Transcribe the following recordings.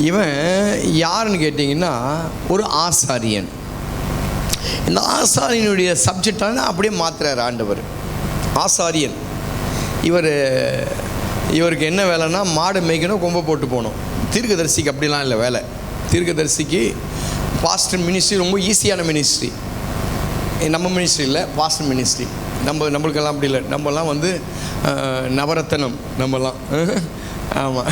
இவன் யாருன்னு கேட்டிங்கன்னா ஒரு ஆசாரியன். இந்த ஆசாரியனுடைய சப்ஜெக்டான அப்படியே மாற்றுறார் ஆண்டவர். ஆசாரியன் இவருக்கு என்ன வேலைன்னா மாடு மேய்க்கணும், கொம்பை போட்டு போகணும். தீர்க்கதரிசிக்கு அப்படிலாம் இல்லை வேலை. தீர்க்கதரிசிக்கு பாஸ்டர் மினிஸ்ட்ரி ரொம்ப ஈஸியான மினிஸ்ட்ரி. நம்ம மினிஸ்ட்ரி இல்லை, பாஸ்டர் மினிஸ்ட்ரி. நம்மளுக்கெல்லாம் அப்படி இல்லை. நம்மலாம் வந்து நவரத்தனம். நம்மலாம் ஆமாம்,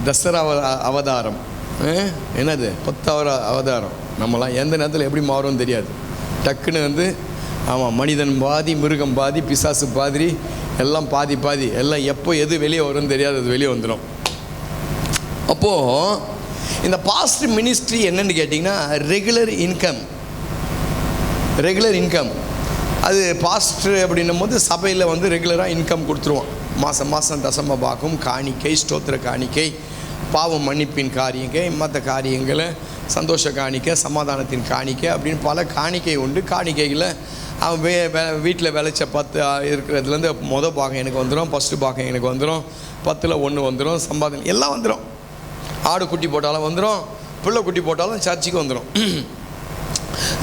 தசரா அவதாரம், என்னது 10 அவதாரம். நம்மலாம் எந்த நேரத்தில் எப்படி மாறும்னு தெரியாது. டக்குன்னு வந்து ஆமாம், மனிதன் பாதி, மிருகம் பாதி, பிசாசு பாதி, எல்லாம் பாதி பாதி, எல்லாம் எப்போ எது வெளியே வரும்னு தெரியாது, அது வெளியே வந்துடும். அப்போது இந்த பாஸ்டர் மினிஸ்ட்ரி என்னன்னு கேட்டிங்கன்னா ரெகுலர் இன்கம். அது பாஸ்டர் அப்படின்னும் போது சபையில் வந்து ரெகுலராக இன்கம் கொடுத்துருவோம். மாதம் தசம பாகம், காணிக்கை, ஸ்தோத்திர காணிக்கை, பாவம் மன்னிப்பின் காணிக்கை, மற்ற காரியங்களை, சந்தோஷ காணிக்கை, சமாதானத்தின் காணிக்கை அப்படின்னு பல காணிக்கை உண்டு. காணிக்கைகளை அவன் வீட்டில் விளைச்ச 10 இருக்கிறதுலேருந்து மொதல் பாகம் எனக்கு வந்துடும், ஃபஸ்ட்டு பாகம் எனக்கு வந்துடும், 10ல் 1 வந்துடும், சம்பாதனை எல்லாம் வந்துடும். ஆடு குட்டி போட்டாலும் வந்துடும், பிள்ளை குட்டி போட்டாலும் சர்ச்சுக்கு வந்துடும்.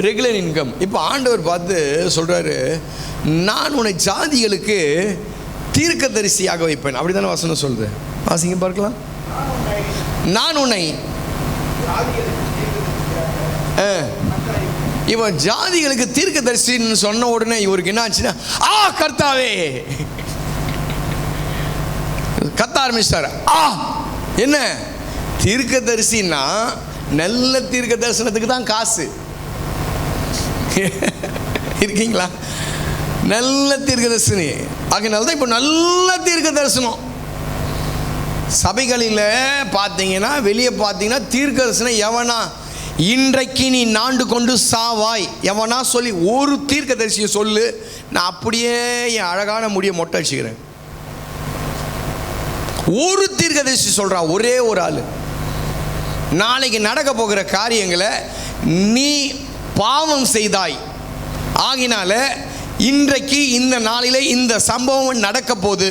Regular income. இப்போ ஆண்டவர் பார்த்து சொல்கிறாரு, நான் உன்னை ஜாதிகளுக்கு தீர்க்கதரிசியாக வைப்பேன். அப்படி தானே வசனம் சொல்லுது, வாசிங்க பார்க்கலாம். நான் உன்னை இவன் ஜாதிகளுக்கு தீர்க்கதரிசின்னு சொன்ன உடனே இவருக்கு என்ன ஆச்சுன்னா, கர்த்தாவே கத்த ஆரம்பிச்சார். என்ன தீர்க்கதரிசின்னா நல்ல தீர்க்க தரிசனத்துக்கு தான் காசு. இருக்கீங்களா? நல்ல தீர்க்க தரிசனி. அதனால தான் இப்போ நல்ல தீர்க்க தரிசனம் சபைகளில் பார்த்தீங்கன்னா, வெளியே பார்த்தீங்கன்னா தீர்க்க தரிசனம் எவனா இன்றைக்கு நீ நாண்டு கொண்டு சாவாய் எவனா சொல்லி ஒரு தீர்க்க தரிசியை சொல்லு, நான் அப்படியே என் அழகான முடியை மொட்டை அடிச்சுக்கிறேன். ஒரு தீர்க்க தரிசி சொல்கிறான், ஒரே ஒரு ஆள். நாளைக்கு நடக்க போகிற காரியங்களை நீ பாவம் செய்தாய், ஆகினால இன்றைக்கு இந்த நாளிலே இந்த சம்பவம் நடக்க போகுது,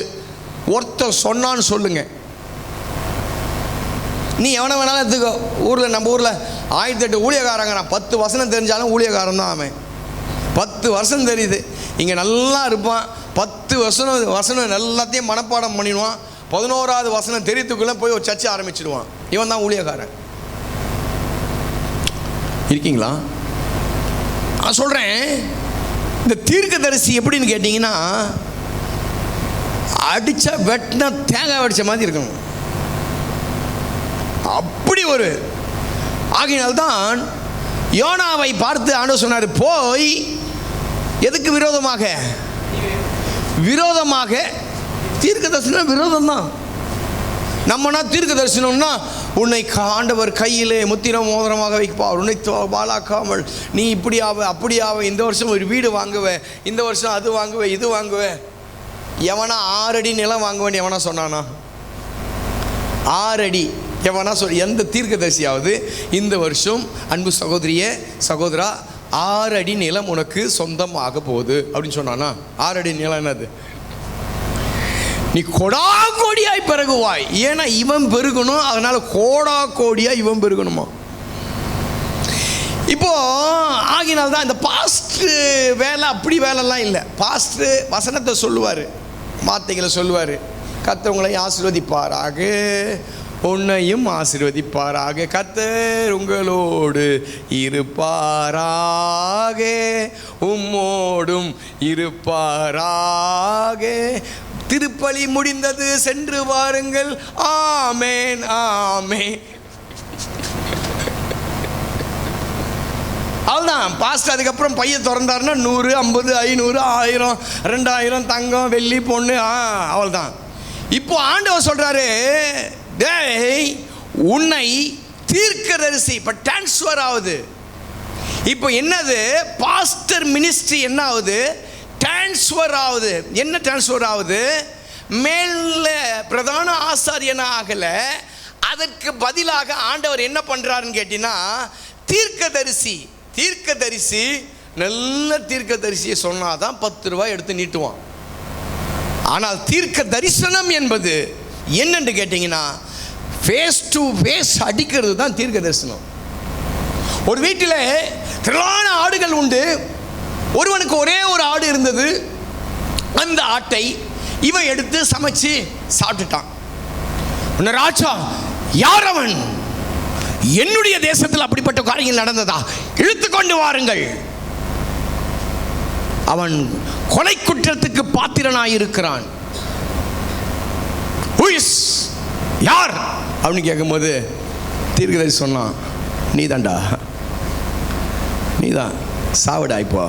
ஒருத்தர் சொன்னான்னு சொல்லுங்க. நீ எவனை வேணாலும் எடுத்துக்கோ. ஊரில், நம்ம ஊரில் 1008 ஊழியக்காரங்க. நான் 10 வசனம் தெரிஞ்சாலும் ஊழியக்காரன் தான் அவன். 10 வருஷம் தெரியுது, இங்கே நல்லா இருப்பான். 10 வசனம் எல்லாத்தையும் மனப்பாடம் பண்ணிடுவான். 11வது வசனம் தெரியுதுக்குள்ளே போய் ஒரு சர்ச்சை ஆரம்பிச்சிடுவான். இவன் தான் ஊழியக்காரன். இருக்கீங்களா? நான் சொல்கிறேன், இந்த தீர்க்கதரிசி எப்படின்னு கேட்டிங்கன்னா, அடித்தா வெட்டினா தேங்காய் அடித்த மாதிரி இருக்கணும். அப்படி ஒரு ஆகினால்தான் யோனாவை பார்த்து ஆண்டவர் சொன்னார், போய் எதுக்கு விரோதமாக தீர்க்க தரிசனம் விரோதம் தான். நம்மனா தீர்க்க தரிசனம்னா உன்னை ஆண்டவர் கையிலே முத்திரம் மோதிரமாக வைப்பார், உன்னை பாலாக்காமல் நீ இப்படி அப்படி இந்த வருஷம் ஒரு வீடு வாங்குவேன், இந்த வருஷம் அது வாங்குவேன், இது வாங்குவேன். எவனா 6 அடி நிலம் வாங்குவேன் எவனா சொன்னானா? 6 அடி எவனா சொல்? எந்த தீர்க்கதரிசியாவது இந்த வருஷம் அன்பு சகோதரியே சகோதரா 6 அடி நிலம் உனக்கு சொந்தம் ஆக போகுது அப்படின்னு சொன்னானா? 6 அடி நிலம் என்னது? நீ கொடா கோடியாய் பெருகுவாய். ஏன்னா இவன் பெருகணும், அதனால கோடா கோடியாய் இவன் பெருகணுமா. இப்போ ஆகினால்தான் இந்த பாஸ்டர் வேலை அப்படி வேலைலாம் இல்லை. பாஸ்டர் வசனத்தை சொல்லுவார், வார்த்தைகளை சொல்லுவார். கர்த்தர் ஆசீர்வதிப்பாராக, உன்னையும் ஆசீர்வதிப்பாராக, கர்த்தர் உங்களோடு இருப்பாராக, உம்மோடும் இருப்பாராக. திருப்பலி முடிந்தது, சென்று வாருங்கள். ஆமேன் ஆமேன். அவ்வளோதான். பாஸ்டர் அதுக்கப்புறம் பையன் திறந்தாருன்னா 100, 50, 500, 1000, 2000 தங்கம் வெள்ளி பொண்ணு, அவ்வளோதான். இப்போ ஆண்டவர் சொல்கிறாரு, டேய் உன்னை தீர்க்கதரிசி. இப்போ டிரான்ஸ்ஃபர் ஆகுது. இப்போ என்னது? பாஸ்டர் மினிஸ்ட்ரி என்ன ஆகுது? டிரான்ஸ்ஃபர் ஆகுது. என்ன டிரான்ஸ்ஃபர் ஆகுது? மேல பிரதான ஆசாரியனா ஆகல, அதற்கு பதிலாக ஆண்டவர் என்ன பண்றாருன்னு கேட்டீங்கன்னா, தீர்க்கதரிசி நல்ல தீர்க்கதரிசியை சொன்னாதான் 10 ரூபாய் எடுத்து நீட்டுவான். ஆனால் தீர்க்க தரிசனம் என்பது என்னன்னு கேட்டிங்கன்னா, ஃபேஸ் டு ஃபேஸ் அடிக்கிறது தான் தீர்க்க தரிசனம். ஒரு வீட்டில் திரளான ஆடுகள் உண்டு. ஒருவனுக்கு ஒரே ஒரு ஆடு இருந்தது. அந்த ஆட்டை இவன் எடுத்து சமைச்சு சாப்பிட்டுட்டான். ராஜா, யார் அவன்? என்னுடைய தேசத்தில் அப்படிப்பட்ட காரியங்கள் நடந்ததா? இழுத்து கொண்டு வாருங்கள். அவன் கொலை குற்றத்துக்கு பாத்திரனாயிருக்கிறான். யார் அப்படின்னு கேட்கும்போது தீர்க்கதரிசி சொன்னான், நீ தான்டா, நீ தான், சாவுடா. இப்போ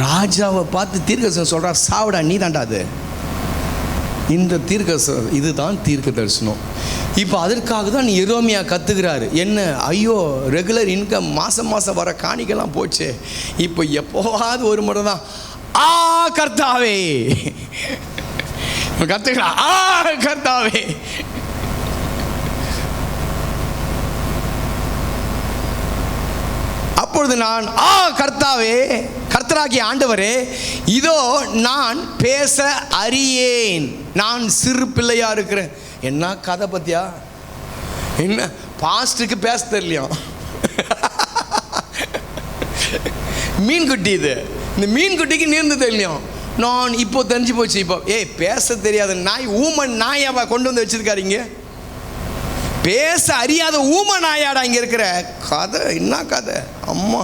ராஜாவை பார்த்து தீர்க்கதரிசனம் சொல்கிறார், சாவுடா, நீ தான்டா அது. இந்த இதுதான் தீர்க்க தரிசனம். இப்போ அதற்காக தான் எரேமியா கத்துக்கிறாரு. என்ன? ஐயோ, ரெகுலர் இன்கம் மாதம் மாதம் வர காணிக்கெல்லாம் போச்சு. இப்போ எப்போவாது ஒரு முறை தான் ஆ கர்த்தாவே கத்துக்கிறா, ஆ கர்த்தாவே. அப்பொழுது நான், ஆ கர்த்தாவே, கர்த்தராகிய ஆண்டவரே, இதோ நான் பேச அறியேன், நான் சிறு பிள்ளையா இருக்கிறேன். என்ன கதை பத்தியா? என்ன பாஸ்டருக்கு பேச தெரியலையா? மீன்குட்டி இது. இந்த மீன்குட்டிக்கு நீர்ந்து தெரியலையும். நான் இப்போ தெரிஞ்சு போச்சு. இப்போ பேச தெரியாத நாய், ஊமன் நாயாவா கொண்டு வந்து வச்சிருக்காருங்க. பேச அறியாத ஊம நாயாடா இங்கே இருக்கிற கதை. என்ன கதை? அம்மா,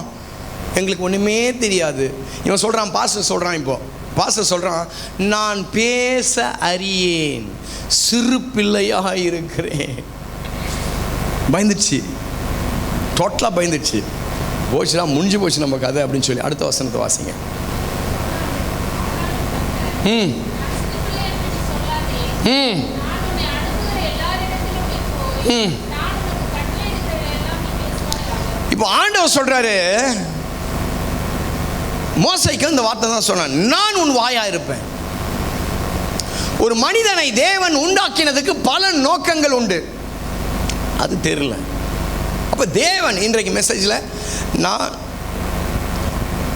எங்களுக்கு ஒன்றுமே தெரியாது. இவன் சொல்கிறான், பாஸ்டர் சொல்கிறான். இப்போ பாஸ்டர் சொல்கிறான், நான் பேச அறியேன், சிறு பிள்ளையாக இருக்கிறேன். பயந்துச்சு, டோட்டலாக பயந்துச்சு. போச்சுடா, முடிஞ்சு போச்சு நம்ம கதை அப்படின்னு சொல்லி அடுத்த வசனத்தை வாசிங்க. இப்போ ஆண்டவர் சொல்றாரு, மோசைக்கு இந்த வார்த்தை தான் சொன்னான், நான் உன் வாயா இருப்பேன். ஒரு மனிதனை தேவன் உண்டாக்கினதுக்கு பல நோக்கங்கள் உண்டு, அது தெரியல. அப்போ தேவன் இன்றைக்கு மெசேஜில், நான்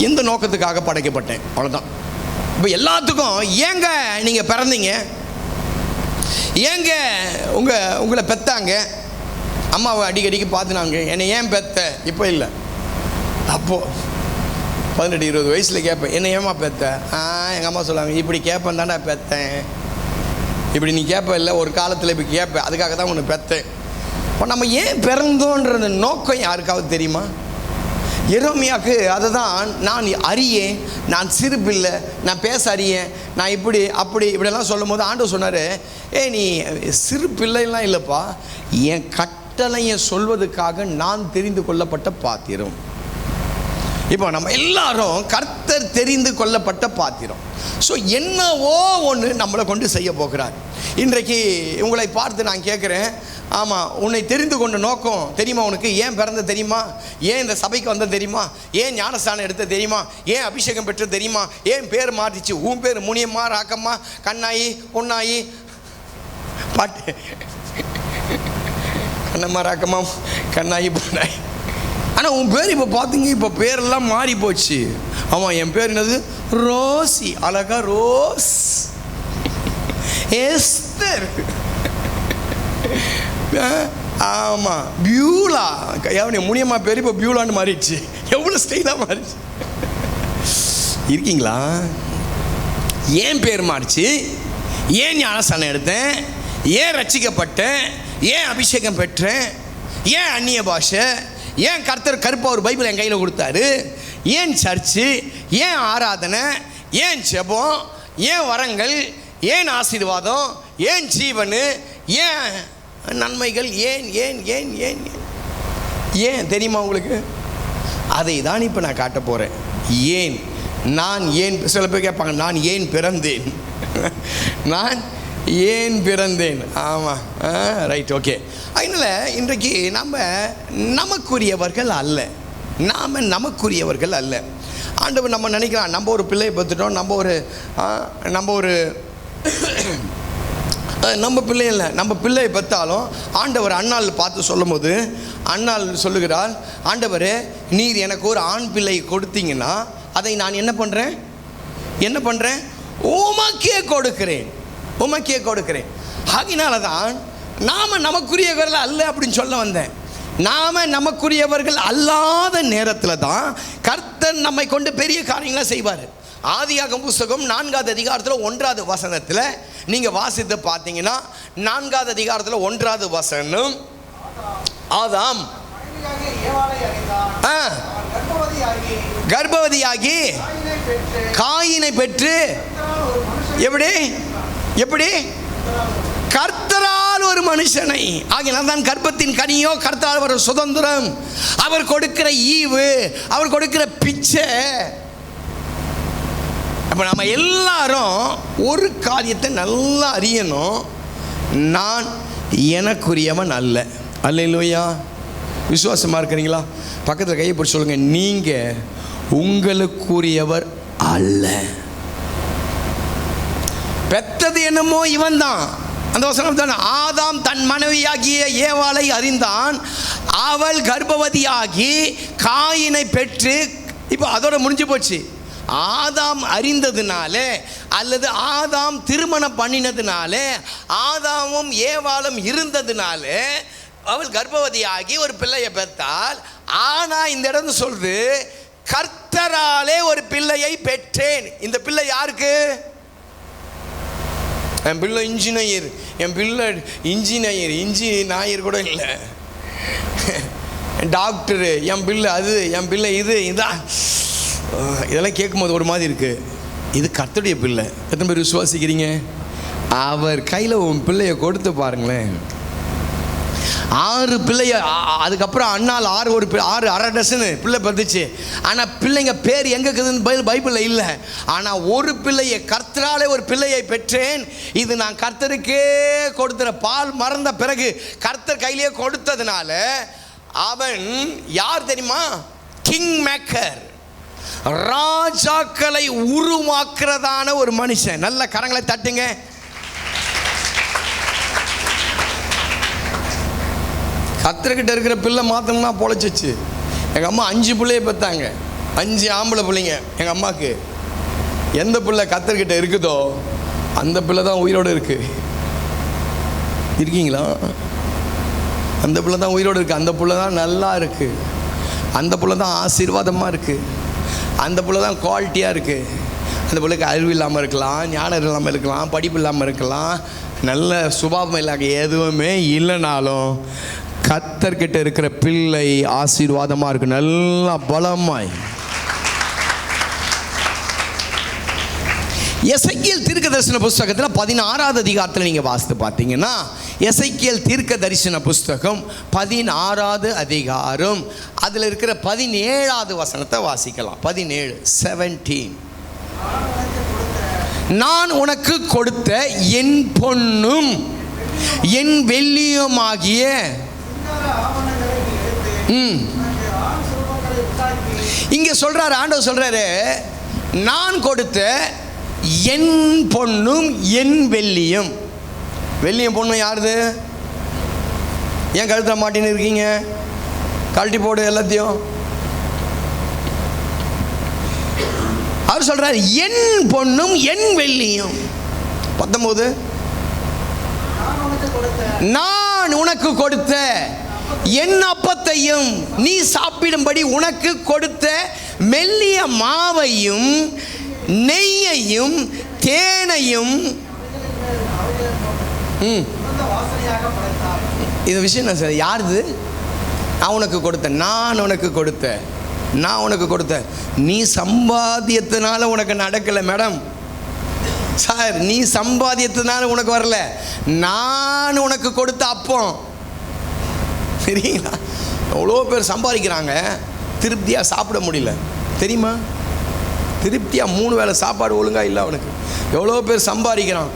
எந்த நோக்கத்துக்காக படைக்கப்பட்டேன், அவ்வளோதான். இப்போ எல்லாத்துக்கும் ஏங்க நீங்கள் பிறந்தீங்க, ஏங்க உங்களை பெத்தாங்க, அம்மாவை அடிக்கடிக்கு பார்த்துனாங்க, என்னை ஏன் பெத்த? இப்போ இல்லை, அப்போது 18-20 வயசில் கேட்பேன், என்னை ஏமா பெத்த? எங்கள் அம்மா சொல்லுவாங்க, இப்படி கேட்பேன் தாண்டா பெத்தேன். இப்படி நீ கேட்ப இல்லை, ஒரு காலத்தில் இப்படி கேட்பேன், அதுக்காக தான் உன்னை பெத்தேன். இப்போ நம்ம ஏன் பிறந்தோன்றது நோக்கம் யாருக்காவது தெரியுமா? எரேமியாவுக்கு அதை தான், நான் அறியேன், நான் சிறு பிள்ளை, நான் பேச அறியேன், நான் இப்படி அப்படி இப்படியெல்லாம் சொல்லும் போது ஆண்டவர் சொன்னார், நீ சிறு பிள்ளைலாம் இல்லைப்பா, என் கட்டளையை சொல்வதற்காக நான் தெரிந்து கொள்ளப்பட்ட பாத்திரம். இப்போ நம்ம எல்லாரும் கர்த்தர் தெரிந்து கொள்ளப்பட்ட பாத்திரம். ஸோ என்னவோ ஒன்று நம்மளை கொண்டு செய்ய போகிறார். இன்றைக்கு உங்களை பார்த்து நான் கேட்குறேன், ஆமாம், உன்னை தெரிந்து கொண்ட நோக்கம் தெரியுமா? உனக்கு ஏன் பிறந்த தெரியுமா? ஏன் இந்த சபைக்கு வந்த தெரியுமா? ஏன் ஞானஸ்தானம் எடுத்த தெரியுமா? ஏன் அபிஷேகம் பெற்ற தெரியுமா? ஏன் பேர் மாறிச்சு? உன் பேர் முனியம்மா, ராக்கம்மா, கண்ணாயி, பொன்னாயி, பாட்டு, கண்ணம்மா, ராக்கம்மா, கண்ணாயி, பொன்னாயி. ஆனால் உன் பேர் இப்போ பார்த்தீங்க, இப்போ பேரெல்லாம் மாறி போச்சு. ஆமாம், என் பேர் என்னது? ரோசி, அழகா ரோஸ், எஸ்தர், ஆமாம், பியூலா. எவனே முனியம்மா பேர் இப்போ பியூலான்னு மாறிடுச்சு. எவ்வளோ ஸ்டைலாக மாறிடுச்சு இருக்கீங்களா? ஏன் பேர் மாறிச்சு? ஏன் ஞானஸ்தானம் எடுத்தேன்? ஏன் ரட்சிக்கப்பட்டேன்? ஏன் அபிஷேகம் பெற்றேன்? ஏன் அந்நிய பாஷை? ஏன் கர்த்தர் கருப்பா ஒரு பைபிள் என் கையில் கொடுத்தாரு? ஏன் சர்ச்சு? ஏன் ஆராதனை? ஏன் ஜெபம்? ஏன் வரங்கள்? ஏன் ஆசீர்வாதம்? ஏன் ஜீவனு? ஏன் நன்மைகள்? ஏன் ஏன் ஏன் ஏன் ஏன் தெரியுமா உங்களுக்கு? அதை தான் இப்போ நான் காட்ட போகிறேன். ஏன், நான் ஏன். சில பேர் கேட்பாங்க, நான் ஏன் பிறந்தேன்? நான் ஏன் பிறந்தேன்? ஆமாம், ரைட், ஓகே. அதனால் இன்றைக்கு நமக்குரியவர்கள் அல்ல, நமக்குரியவர்கள் அல்ல. ஆண்டவர் நம்ம நினைக்கலாம், நம்ம ஒரு பிள்ளையை பெற்றுட்டோம், நம்ம பிள்ளை இல்லை, நம்ம பிள்ளையை பெற்றாலும் ஆண்டவர் அண்ணாள் பார்த்து சொல்லும் போது அண்ணாள் சொல்லுகிறாள், ஆண்டவரே, நீர் எனக்கு ஒரு ஆண் பிள்ளை கொடுத்தீங்கன்னா அதை நான் என்ன பண்ணுறேன்? உமக்கே கொடுக்கிறேன். உமக்கே கொடுக்கிறேன். ஆகினால தான் நாம் நமக்குரியவர்கள் அல்ல அப்படின்னு சொல்ல வந்தேன். நாம் நமக்குரியவர்கள் அல்லாத நேரத்தில் தான் கர்த்தர் நம்மை கொண்டு பெரிய காரியங்களை செய்வார். ஆதியாகமம் புஸ்தகம் 4வது அதிகாரத்தில் 1வது வசனத்தில் நீங்கள் வாசித்து பார்த்தீங்கன்னா 4வது அதிகாரத்தில் 1வது வசனம், ஆதாம் கர்ப்பவதியாகி காயினை பெற்று எப்படி எப்படி கர்த்தரால் ஒரு மனுஷனை ஆகினால் தான் கர்ப்பத்தின் கனியோ கர்த்தரால் ஒரு சுதந்திரம். அவர் கொடுக்கிற ஈவு, அவர் கொடுக்கிற பிச்சை. அப்போ நம்ம எல்லாரும் ஒரு காரியத்தை நல்லா அறியணும், நான் எனக்குரியவன் அல்ல. அல்லேலூயா. விசுவாசமாக இருக்கிறீங்களா? பக்கத்தில் கையை பிடிச்சி சொல்லுங்கள், நீங்கள் உங்களுக்குரியவர் அல்ல. பெற்றது என்னமோ இவன் தான். அந்த வசனம் தான், ஆதாம் தன் மனைவியாகிய ஏவாளை அறிந்தான், அவள் கர்ப்பவதியாகி காயினை பெற்று. இப்போ அதோட முடிஞ்சு போச்சு. ஆதாம் அறிந்ததுனால அல்லது ஆதாம் திருமணம் பண்ணினதுனால ஆதாமும் ஏவாளும் இருந்ததுனால அவள் கர்ப்பவதியாகி ஒரு பிள்ளையை பெற்றாள். ஆனால் இந்த இடம் சொல்லுது, கர்த்தராலே ஒரு பிள்ளையை பெற்றேன். இந்த பிள்ளை யாருக்கு? என் பிள்ளை இன்ஜினியர், என் பிள்ளை இன்ஜினியர் கூட இல்லை, டாக்டரு, என் பிள்ளை அது, என் பிள்ளை இது, இதான். இதெல்லாம் கேட்கும்போது ஒரு மாதிரி இருக்குது. இது கர்த்தருடைய பிள்ளை. எத்தனை பேர் விசுவாசிக்கிறீங்க? அவர் கையில் உன் பிள்ளையை கொடுத்து பாருங்களேன். 6 பிள்ளைய, அதுக்கப்புறம் அண்ணால் 6 அரை டசனு பிள்ளை பத்துச்சு. ஆனால் பிள்ளைங்க பேர் எங்கே இருக்குதுன்னு பைபிளில் இல்லை. ஆனால் ஒரு பிள்ளையை, கர்த்தராலே ஒரு பிள்ளையை பெற்றேன், இது நான் கர்த்தருக்கே கொடுத்துற. பால் மறந்த பிறகு கர்த்தர் கையிலே கொடுத்ததுனால அவன் யார் தெரியுமா? கிங் மேக்கர், ராஜாக்களை உருவாக்குறதான ஒரு மனுஷன். நல்ல கரங்களை தட்டுங்க. கர்த்தர்கிட்ட இருக்கிற பிள்ளை மாத்திரம்னா பொழைச்சிச்சு. எங்கள் அம்மா 5 பிள்ளையை பெற்றாங்க, 5 ஆம்பளை பிள்ளைங்க. எங்கள் அம்மாவுக்கு எந்த பிள்ளை கர்த்தர்கிட்ட இருக்குதோ அந்த பிள்ளை தான் உயிரோடு இருக்குது. இருக்கீங்களா? அந்த பிள்ளை தான் உயிரோடு இருக்குது. அந்த பிள்ளை தான் நல்லா இருக்குது. அந்த பிள்ளை தான் ஆசீர்வாதமாக இருக்குது. அந்த பிள்ளை தான் குவாலிட்டியாக இருக்குது. அந்த பிள்ளைக்கு அறிவு இல்லாமல் இருக்கலாம், ஞானம் இல்லாமல் இருக்கலாம், படிப்பு இல்லாமல் இருக்கலாம், நல்ல சுபாவம் இல்லாத எதுவுமே இல்லைனாலும் கர்த்தர்கிட்ட இருக்கிற பிள்ளை ஆசீர்வாதமாக இருக்கு, நல்லா பலமாய். எசேக்கியேல் தீர்க்க தரிசன புஸ்தகத்தில் 16வது அதிகாரத்தில் நீங்கள் வாசித்து பார்த்தீங்கன்னா, எசேக்கியேல் தீர்க்க தரிசன புஸ்தகம் 16வது அதிகாரம் அதில் இருக்கிற 17வது வசனத்தை வாசிக்கலாம். 17 நான் உனக்கு கொடுத்த என் பொன்னும் என் வெள்ளியுமாகிய இங்க சொல்றாரு, ஆண்டவர் சொல்றாரு, நான் கொடுத்த என் பொன்னும் என் வெள்ளியும். வெள்ளியும் பொண்ணும் யாருது? ஏன் கழுத்த மாட்டின்னு இருக்கீங்க? கழட்டி போடு எல்லாத்தையும். அவர் சொல்றாரு, என் பொன்னும் என் வெள்ளியும். 19 நான் உனக்கு கொடுத்த என் அப்பத்தையும் நீ சாப்பிடும்படி உனக்கு கொடுத்த மெல்லிய மாவையும் நெய்யையும் தேனையும். இந்த விஷயம் என்ன சார்? யாருது? நான் உனக்கு கொடுத்தேன், நான் உனக்கு கொடுத்தேன், நான் உனக்கு கொடுத்தேன். நீ சம்பாத்தியத்தினால உனக்கு நடக்கலை மேடம் சார், நீ சம்பாத்தியத்தினால உனக்கு வரல, நான் உனக்கு கொடுத்த அப்பம். சரிங்களா? எவ்வளோ பேர் சம்பாதிக்கிறாங்க, திருப்தியாக சாப்பிட முடியல தெரியுமா? திருப்தியாக 3 வேளை சாப்பாடு ஒழுங்காக இல்லை அவனுக்கு. எவ்வளோ பேர் சம்பாதிக்கிறான்,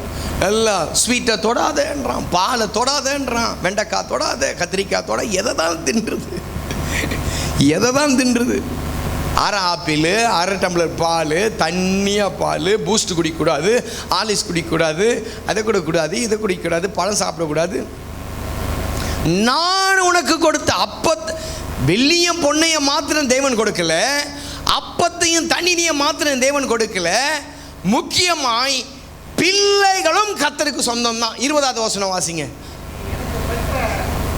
எல்லாம் ஸ்வீட்டை தொடாதேன்றான், பாலை தொடாதேன்றான், வெண்டைக்காய் தொடாத, கத்திரிக்காய் தொட, எதை தான் தின்றுது, எதை தான் தின்றுது? அரை ஆப்பிள், அரை டம்ளர் பால், தண்ணியாக பால், பூஸ்ட் குடிக்கக்கூடாது, ஆலிஸ் குடிக்கக்கூடாது, அதை கொடுக்கக்கூடாது, இதை குடிக்கக்கூடாது, பழம் சாப்பிடக்கூடாது. நான் உனக்கு கொடுத்த வெள்ளியும் பொன்னையும் மாத்திரம் தேவன் கொடுக்கல, அப்பத்தையும் தண்ணீரையும் மாத்திரம் தேவன் கொடுக்கல, முக்கியமாய் பிள்ளைகளும் கர்த்தருக்கு சொந்தம் தான். 20வது வசனம் வாசிங்க.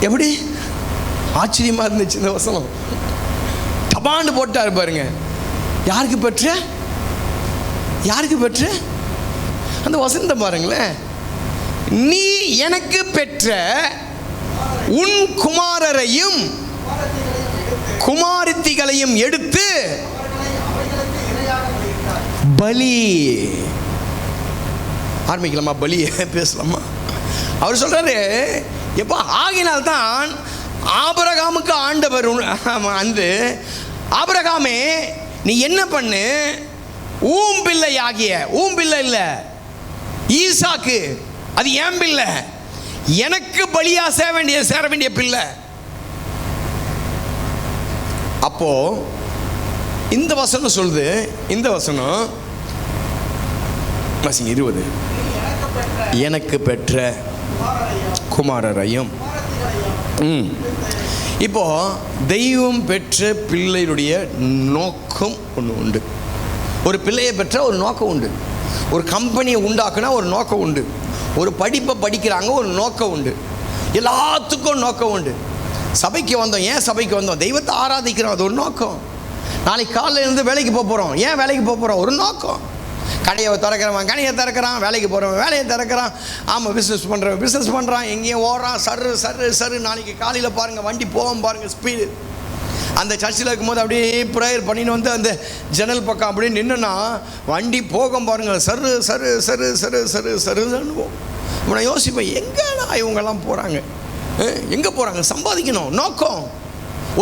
எப்படி ஆச்சரியமா இருந்துச்சு இந்த வசனம். டபாண்டு போட்டாரு பாருங்க. யாருக்கு பெற்ற, யாருக்கு பெற்ற அந்த வசனத்தை பாருங்களேன். நீ எனக்கு பெற்ற உன் குமாரரையும் குமாரத்திகளையும் எடுத்து பலி. ஆரம்பிக்கலாமா? பலியை பேசலாமா? அவர் சொல்றாரு, எப்போ ஆகினால்தான் ஆபிரகாமுக்கு ஆண்டவர் வந்து, ஆபிரகாமே நீ என்ன பண்ணு, ஊம் பிள்ளை ஆகிய, ஊம் பிள்ளை இல்லை ஈசாக்கு, அது ஏன் பிள்ளை, எனக்கு பலியா சேர வேண்டிய பிள்ளை. அப்போ இந்த வசனம் சொல்லுது, இந்த வசனம் 20, எனக்கு பெற்ற குமாரரையும். இப்போ தெய்வம் பெற்ற பிள்ளையுடைய நோக்கம் ஒன்று உண்டு. ஒரு பிள்ளையை பெற்ற ஒரு நோக்கம் உண்டு. ஒரு கம்பெனியை உண்டாக்குனா ஒரு நோக்கம் உண்டு. ஒரு படிப்பை படிக்கிறாங்க, ஒரு நோக்கம் உண்டு. எல்லாத்துக்கும் நோக்கம் உண்டு. சபைக்கு வந்தோம், ஏன் சபைக்கு வந்தோம்? தெய்வத்தை ஆராதிக்கிறோம், அது ஒரு நோக்கம். நாளைக்கு காலையில் இருந்து வேலைக்கு போக போகிறோம், ஏன் வேலைக்கு போக போகிறோம்? ஒரு நோக்கம். கடையை திறக்கிறவன் கடையை திறக்கிறான், வேலைக்கு போகிறவன் வேலையை திறக்கிறான். ஆமாம், பிஸ்னஸ் பண்ணுறவன் பிஸ்னஸ் பண்ணுறான், எங்கேயும் ஓடுறான், சரு. நாளைக்கு காலையில் பாருங்கள், வண்டி போவோம் பாருங்கள், ஸ்பீடு. அந்த சர்ச்சில் இருக்கும்போது அப்படியே ப்ரேயர் பண்ணின்னு வந்து அந்த ஜன்னல் பக்கம் அப்படியே நின்றுனா வண்டி போகும் பாருங்கள், சருன்னு போகும். நான் யோசிப்பேன், எங்கேண்ணா இவங்கெல்லாம் போகிறாங்க, எங்கே போகிறாங்க? சம்பாதிக்கணும். நோக்கம்,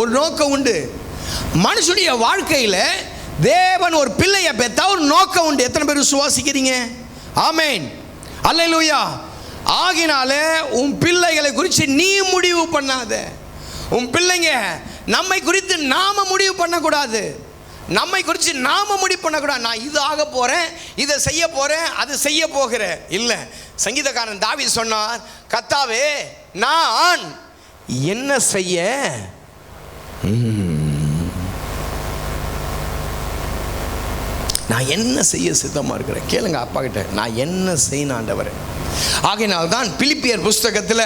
ஒரு நோக்கம் உண்டு. மனுஷனுடைய வாழ்க்கையில் தேவன் ஒரு பிள்ளையை பெற்றா ஒரு நோக்கம் உண்டு. எத்தனை பேர் விசுவாசிக்கிறீங்க? ஆமென், அல்லேலூயா. ஆகினால உன் பிள்ளைகளை குறித்து நீ முடிவு பண்ணாத. உன் பிள்ளைங்க நம்மை குறித்து நாம முடிவு பண்ணக்கூடாது. நம்மை குறித்து நாம முடிவு பண்ணக்கூடாது. நான் இது ஆக போகிறேன், இதை செய்ய போகிறேன், அது செய்ய போகிறேன். இல்லை, சங்கீதக்காரன் தாவீது சொன்னார், கர்த்தாவே நான் என்ன செய்ய, நான் என்ன செய்ய சித்தமாக இருக்கிறேன். கேளுங்க அப்பா கிட்ட, நான் என்ன செய்யணும் ஆண்டவரே. ஆகையினால்தான் பிலிப்பியர் புஸ்தகத்தில்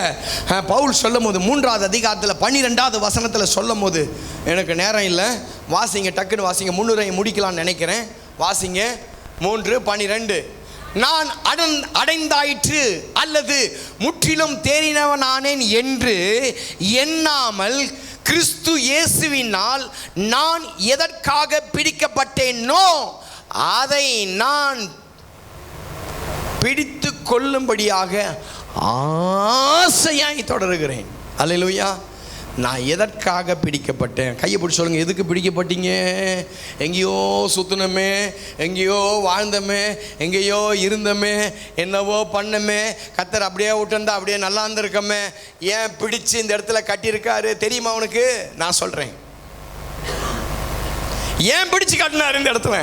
பவுல் சொல்லும் போது 3வது அதிகாரத்தில் 12வது வசனத்தில் சொல்லும் போது, எனக்கு நேரம் இல்லை, வாசிங்க, டக்குன்னு வாசிங்க, முன்னுரை முடிக்கலாம்னு நினைக்கிறேன். வாசிங்க 3:12. நான் அடைந்தாயிற்று அல்லது முற்றிலும் தேறினவனானேன் என்று எண்ணாமல் கிறிஸ்து இயேசுவினால் நான் எதற்காக பிடிக்கப்பட்டேனோ அதை நான் பிடித்து கொள்ளும்படியாக ஆசையாய் தொடருகிறேன். அல்லேலூயா. நான் எதற்காக பிடிக்கப்பட்டேன்? கையை பிடிச்சி சொல்லுங்க, எதுக்கு பிடிக்கப்பட்டீங்க? எங்கேயோ சுத்தனமே, எங்கேயோ வாழ்ந்தமே, எங்கேயோ இருந்தமே, என்னவோ பண்ணமே, கர்த்தர் அப்படியே விட்டுருந்தா அப்படியே நல்லா இருந்திருக்கமே, ஏன் பிடிச்சு இந்த இடத்துல கட்டியிருக்காரு தெரியுமா உனக்கு? நான் சொல்கிறேன், ஏன் பிடிச்சு கட்டினாரு இந்த இடத்துல.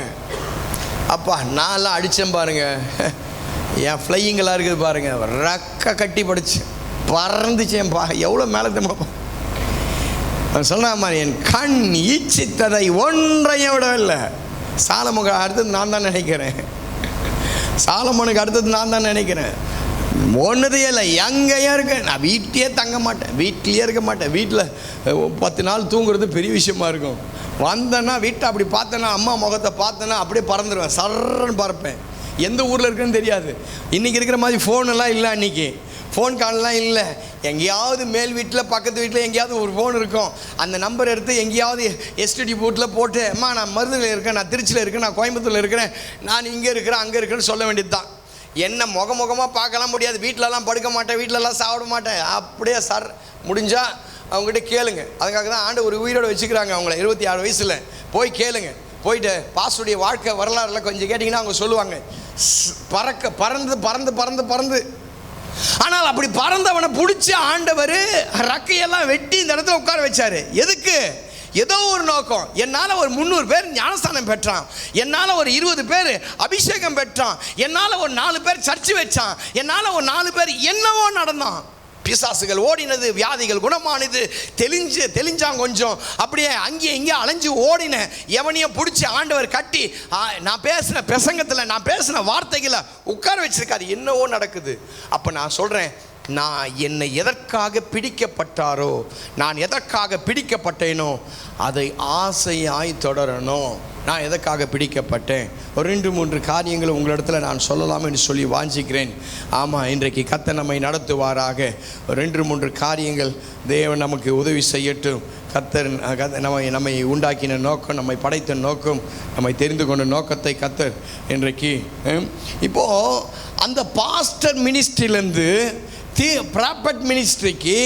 அப்பா நான்லாம் அடித்தேன் பாருங்க, என் ஃப்ளையிங்கெல்லாம் இருக்குது பாருங்க, ரக்க கட்டி படிச்சு பறந்துச்சேன்ப்பா, எவ்வளோ மேலே தம்மா சொன்ன மாதிரி என் கண் ஈச்சித்ததை ஒன்றையும் விடவில்லை. சாலமோனுக்கு அடுத்தது நான் தான் நினைக்கிறேன், சாலமோனுக்கு அடுத்தது நான் தான் நினைக்கிறேன். ஒன்றுதையே இல்லை, எங்கேயும் இருக்கேன். நான் வீட்டிலே தங்க மாட்டேன், வீட்லேயே இருக்க மாட்டேன். வீட்டில் 10 நாள் தூங்குறது பெரிய விஷயமா இருக்கும். வந்தேன்னா வீட்டை அப்படி பார்த்தேன்னா, அம்மா முகத்தை பார்த்தேன்னா அப்படியே பறந்துடுவேன், சர்றன்னு பறப்பேன். எந்த ஊரில் இருக்குன்னு தெரியாது. இன்றைக்கி இருக்கிற மாதிரி ஃபோனெல்லாம் இல்லை, அன்றைக்கி ஃபோன் கால்லாம் இல்லை. எங்கேயாவது மேல் வீட்டில் பக்கத்து வீட்டில் எங்கேயாவது ஒரு ஃபோன் இருக்கும். அந்த நம்பர் எடுத்து எங்கேயாவது எஸ்டிடி பூட்டில் போட்டு, அம்மா நான் மருந்தில் இருக்கேன், நான் திருச்சியில் இருக்கேன், நான் கோயம்புத்தூரில் இருக்கிறேன், நான் இங்கே இருக்கிறேன், அங்கே இருக்கிறேன்னு சொல்ல வேண்டியது தான். என்ன முகமுகமாக பார்க்கலாம் முடியாது, வீட்டிலலாம் படுக்க மாட்டேன், வீட்டிலலாம் சாப்பிட மாட்டேன், அப்படியே சார் முடிஞ்சால் அவங்ககிட்ட கேளுங்க. அதுக்காக தான் ஆண்டு ஒரு உயிரோடு வச்சுக்கிறாங்க அவங்கள. 26 வயசில் போய் கேளுங்க, போயிட்டு பாஸ்டருடைய வாழ்க்கை வரலாறுல கொஞ்சம் கேட்டிங்கன்னா அவங்க சொல்லுவாங்க. பறந்து ஆனால் அப்படி பறந்தவனை பிடிச்சி ஆண்டவர் ரக்கையெல்லாம் வெட்டி இந்த இடத்துல உட்கார வச்சாரு. எதுக்கு? ஏதோ ஒரு நோக்கம். என்னால் ஒரு 300 பேர் ஞானஸ்தானம் பெற்றான், என்னால் ஒரு 20 பேர் அபிஷேகம் பெற்றான், என்னால் ஒரு 4 பேர் சர்ச்சு வச்சான், என்னால் ஒரு 4 பேர் என்னவோ நடந்தான். பிசாசுகள் ஓடினது, வியாதிகள் குணமானது. தெளிஞ்சாங்க கொஞ்சம், அப்படியே அங்கேயும் இங்கே அலைஞ்சு ஓடின எவனையும் பிடிச்சி ஆண்டவர் கட்டி நான் பேசின பிரசங்கத்தில், நான் பேசின வார்த்தைகளை உட்கார வச்சிருக்காரு. என்னவோ நடக்குது. அப்போ நான் சொல்கிறேன், நான் என்னை எதற்காக பிடிக்கப்பட்டாரோ, நான் எதற்காக பிடிக்கப்பட்டேனோ அதை ஆசையாய் தொடரணும். நான் எதற்காக பிடிக்கப்பட்டேன், ஒரு 2-3 காரியங்களை உங்களிடத்தில் நான் சொல்லலாம் என்று சொல்லி வாஞ்சிக்கிறேன். ஆமாம், இன்றைக்கு கர்த்தர் நம்மை நடத்துவாராக. 2-3 காரியங்கள் தேவன் நமக்கு உதவி செய்யட்டும். கர்த்தர் நம்மை உண்டாக்கின நோக்கம், நம்மை படைத்த நோக்கம், நம்மை தெரிந்து கொண்ட நோக்கத்தை கர்த்தர் இன்றைக்கு இப்போது அந்த பாஸ்டர் மினிஸ்ட்ரியிலேருந்து ப்ராப்பர்ட் மினிஸ்ட்ரிக்கு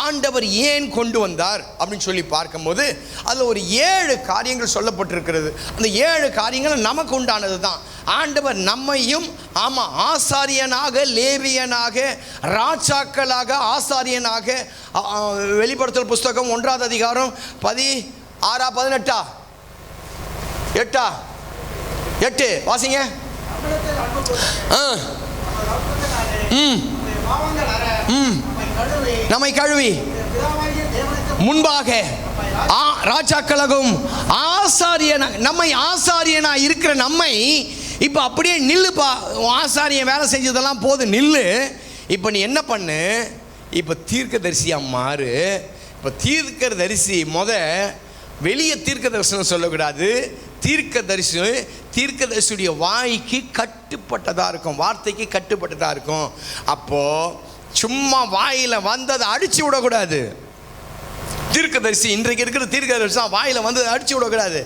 ஆண்டவர் ஏன் கொண்டு வந்தார் அப்படின்னு சொல்லி பார்க்கும்போது அதில் ஒரு 7 காரியங்கள் சொல்லப்பட்டிருக்கிறது. அந்த 7 காரியங்கள் நமக்கு உண்டானது தான். ஆண்டவர் நம்மையும் ஆசாரியனாக, லேவியனாக, ராஜாக்களாக, ஆசாரியனாக, வெளிப்படுத்தல் புஸ்தகம் 1ஆம் அதிகாரம் 16 18 8 வாசிங்க. நம்மை கழுவி முன்பாக ராஜாக்களாகவும் நம்மை ஆசாரியனா இருக்கிற நம்மை இப்போ அப்படியே நில்லுப்பா, ஆசாரியன் வேலை செஞ்சதெல்லாம் போது நில்லு. இப்போ நீ என்ன பண்ணு, இப்போ தீர்க்கதரிசியாக மாறு. இப்போ தீர்க்கதரிசி வெளியே தீர்க்க தரிசனம் சொல்லக்கூடாது. தீர்க்கதரிசியுடைய வாய்க்கு கட்டுப்பட்டதாக இருக்கும், வார்த்தைக்கு கட்டுப்பட்டதாக இருக்கும். அப்போது சும்மா வாயில் வந்ததை அடித்து விடக்கூடாது. தீர்க்கதரிசி, இன்றைக்கு இருக்கிற தீர்க்கதரிசி வாயில் வந்ததை அடித்து விடக்கூடாது.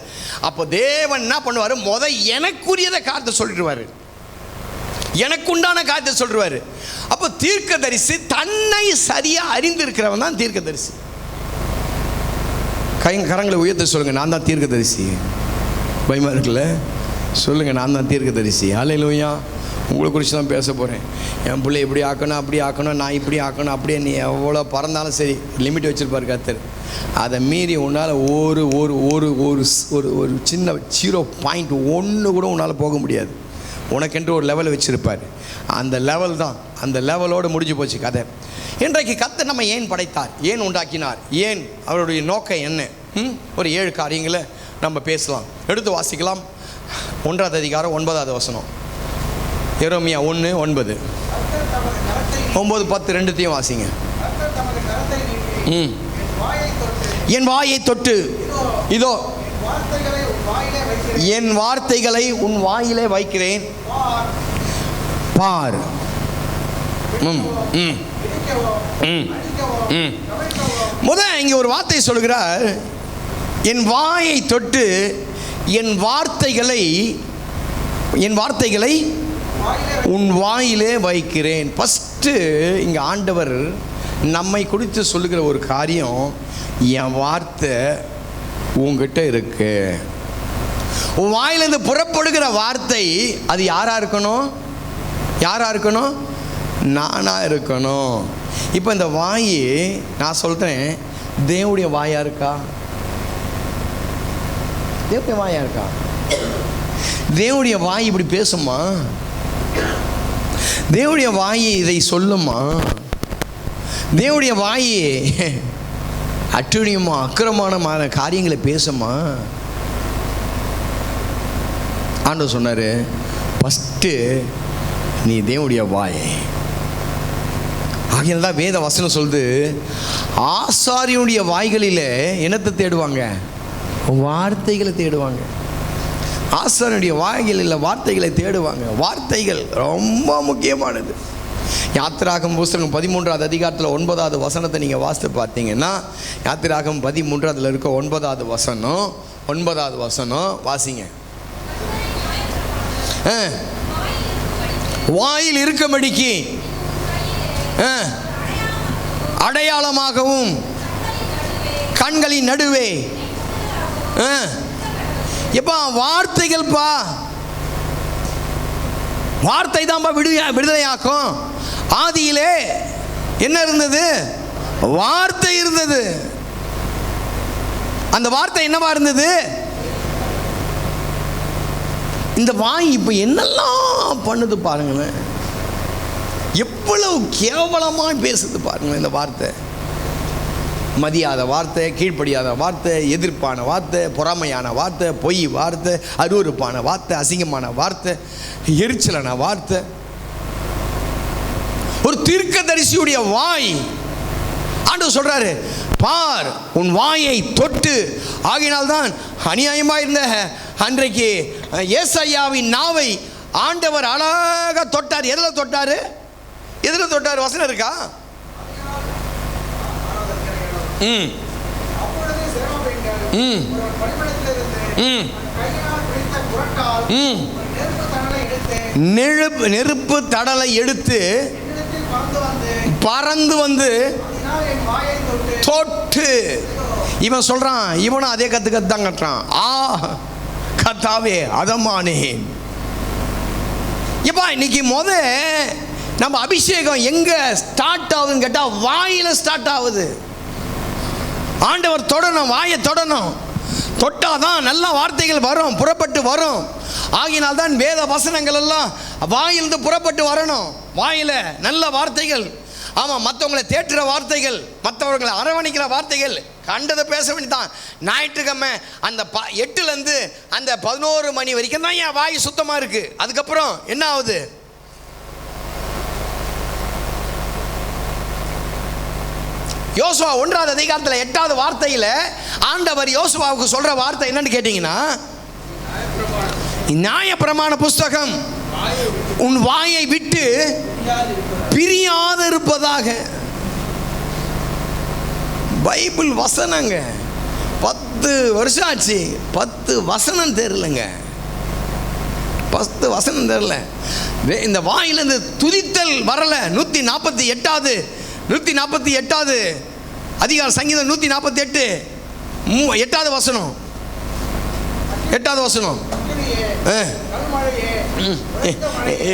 அப்போ தேவன் என்ன பண்ணுவார், எனக்குரியதை காரியத்தை சொல்லிடுவார், எனக்குண்டான காரியத்தை சொல்லிடுவார். அப்போ தீர்க்கதரிசி தன்னை சரியாக அறிந்திருக்கிறவன் தான் தீர்க்கதரிசி. கரங்களை உயர்த்த சொல்லுங்கள், நான் தான் தீர்க்கதரிசி. பயமாக இருக்குல்ல? சொல்லுங்கள், நான் தான் தீர்க்கதரிசி. ஹல்லேலூயா. உங்களை குறித்து தான் பேச போகிறேன். என் பிள்ளை இப்படி ஆக்கணும், அப்படி ஆக்கணும், நான் இப்படி ஆக்கணும், அப்படியே நீ எவ்வளோ பறந்தாலும் சரி, லிமிட் வச்சுருப்பார் கர்த்தர். அதை மீறி உன்னால் ஒரு ஒரு ஒரு ஒரு ஒரு சின்ன 0.1 கூட உன்னால் போக முடியாது. உனக்கென்று ஒரு லெவல் வச்சுருப்பார். அந்த லெவல் தான், அந்த லெவலோடு முடிஞ்சு போச்சு கதை. இன்றைக்கு கர்த்தர் நம்ம ஏன் படைத்தார், ஏன் உண்டாக்கினார், ஏன் அவருடைய நோக்கம் என்ன, ஒரு 7 காரியங்களை நம்ம பேசலாம். எடுத்து வாசிக்கலாம். 1ஆம் அதிகாரம் 9ஆவது வசனம். எரேமியா 1:9 9 10 ரெண்டுத்தையும் வாசிங்க. என் வாயை தொட்டு இதோ என் வார்த்தைகளை உன் வாயிலே வைக்கிறேன், பார். இங்கே ஒரு வார்த்தை சொல்கிறார், என் வாயை தொட்டு என் வார்த்தைகளை உன் வாயிலே வைக்கிறேன். ஃபஸ்ட்டு இங்கே ஆண்டவர் நம்மை குறித்து சொல்லுகிற ஒரு காரியம், என் வார்த்தை உங்ககிட்ட இருக்கு. உன் வாயிலிருந்து புறப்படுகிற வார்த்தை அது யாராக இருக்கணும், நானாக இருக்கணும். இப்போ இந்த வாய், நான் சொல்கிறேன், தேவனுடைய வாயாக இருக்கா? தேவனுடைய வாயாக இருக்கா? தேவனுடைய வாய் இப்படி பேசுமா? தேவனுடைய வாய் இதை சொல்லுமா? தேவனுடைய வாய் அட்டுழியமா அக்கிரமான காரியங்களை பேசுமா? ஆண்டவர் சொன்னார், ஃபஸ்ட்டு நீ தேவனுடைய வாய். ஆகையால் தான் வேத வசனம் சொல்லுது, ஆசாரியனுடைய வாய்களில் என்னத்தை தேடுவாங்க? வார்த்தைகளை தேடுவாங்க. ஆசாரியனுடைய வாய்களில் வார்த்தைகளை தேடுவாங்க. வார்த்தைகள் ரொம்ப முக்கியமானது. யாத்திராகமம் புஸ்தகம் 13ஆவது அதிகாரத்தில் 9ஆவது வசனத்தை நீங்கள் வாசித்து பார்த்தீங்கன்னா, யாத்திராகமம் 13 அதில் இருக்க 9ஆவது வசனம் வாசிங்க. வாயில் இருக்கும்படிக்கு அடையாளமாகவும் கண்களின் நடுவே. எப்பா வார்த்தைகள்ப்பா, வார்த்தை தான்ப்பா விடுதலையாக்கும். ஆதியிலே என்ன இருந்தது? வார்த்தை இருந்தது. அந்த வார்த்தை என்னவா இருந்தது? இந்த வாய் இப்போ என்னெல்லாம் பண்ணுது பாருங்களேன். எவ்வளவு கேவலமாக பேசுது பாருங்கள் இந்த வார்த்தை. மதியாத வார்த்தை, கீழ்ப்படியாத வார்த்தை, எதிர்ப்பான வார்த்தை, பொறாமையான வார்த்தை, பொய் வார்த்தை, அருவருப்பான வார்த்தை, அசிங்கமான வார்த்தை, எரிச்சலான வார்த்தை. ஒரு தீர்க்கதரிசியுடைய வாய் ஆண்டவர் சொல்றாரு, பார் உன் வாயை தொட்டு. ஆகினால்தான் அநியாயமாக இருந்த அன்றைக்கு ஏசாயாவின் நாவை ஆண்டவர் அழகாக தொட்டார். எதில் தொட்டாரு? எதில் தொட்டார்? வசனம் இருக்கா? நெருப்பு தடலை எடுத்து பறந்து வந்து தொட்டு. இவன் சொல்றான், இவனும் அதே கத்துக்கத்தான் கட்டுறான். கத்தாவே அதமானேன். எப்பா இன்னைக்கு நம்ம அபிஷேகம் எங்க ஸ்டார்ட் ஆகுதுன்னு கேட்டா வாயில ஸ்டார்ட் ஆகுது. ஆண்டவர் தொடணும், வாயை தொடணும். தொட்டாதான் நல்ல வார்த்தைகள் வரும், புறப்பட்டு வரும். ஆகினால்தான் வேத வசனங்கள் எல்லாம் வாயிலிருந்து புறப்பட்டு வரணும். வாயில நல்ல வார்த்தைகள். ஆமாம், மற்றவங்களை தேற்றுற வார்த்தைகள், மற்றவர்களை அரவணைக்கிற வார்த்தைகள், கண்டதை பேச வேண்டியதான். ஞாயிற்றுக்கிழமை அந்த 8லேருந்து அந்த 11 மணி வரைக்கும் தான் என் வாய் சுத்தமாக இருக்குது. அதுக்கப்புறம் என்ன ஆகுது? யோசுவா 1ஆவது அதிகாரத்தில் 8வது வார்த்தையில் ஆண்டவர் யோசுவாவுக்கு சொல்கிற வார்த்தை என்னன்னு கேட்டிங்கன்னா, நியாயப்பிரமாண புஸ்தகம் உன் வாயை விட்டு பிரியாத இருப்பதாக. பைபிள் வசனங்க 10 வருஷம் ஆச்சு, 10 வசனம் தெரியலங்க. 10 வசனம் தெரியல. இந்த வாயிலிருந்து துதித்தல் வரல. 148வது அதிகாரம் சங்கீதம் 148 8வது வசனம். 8வது வசனம்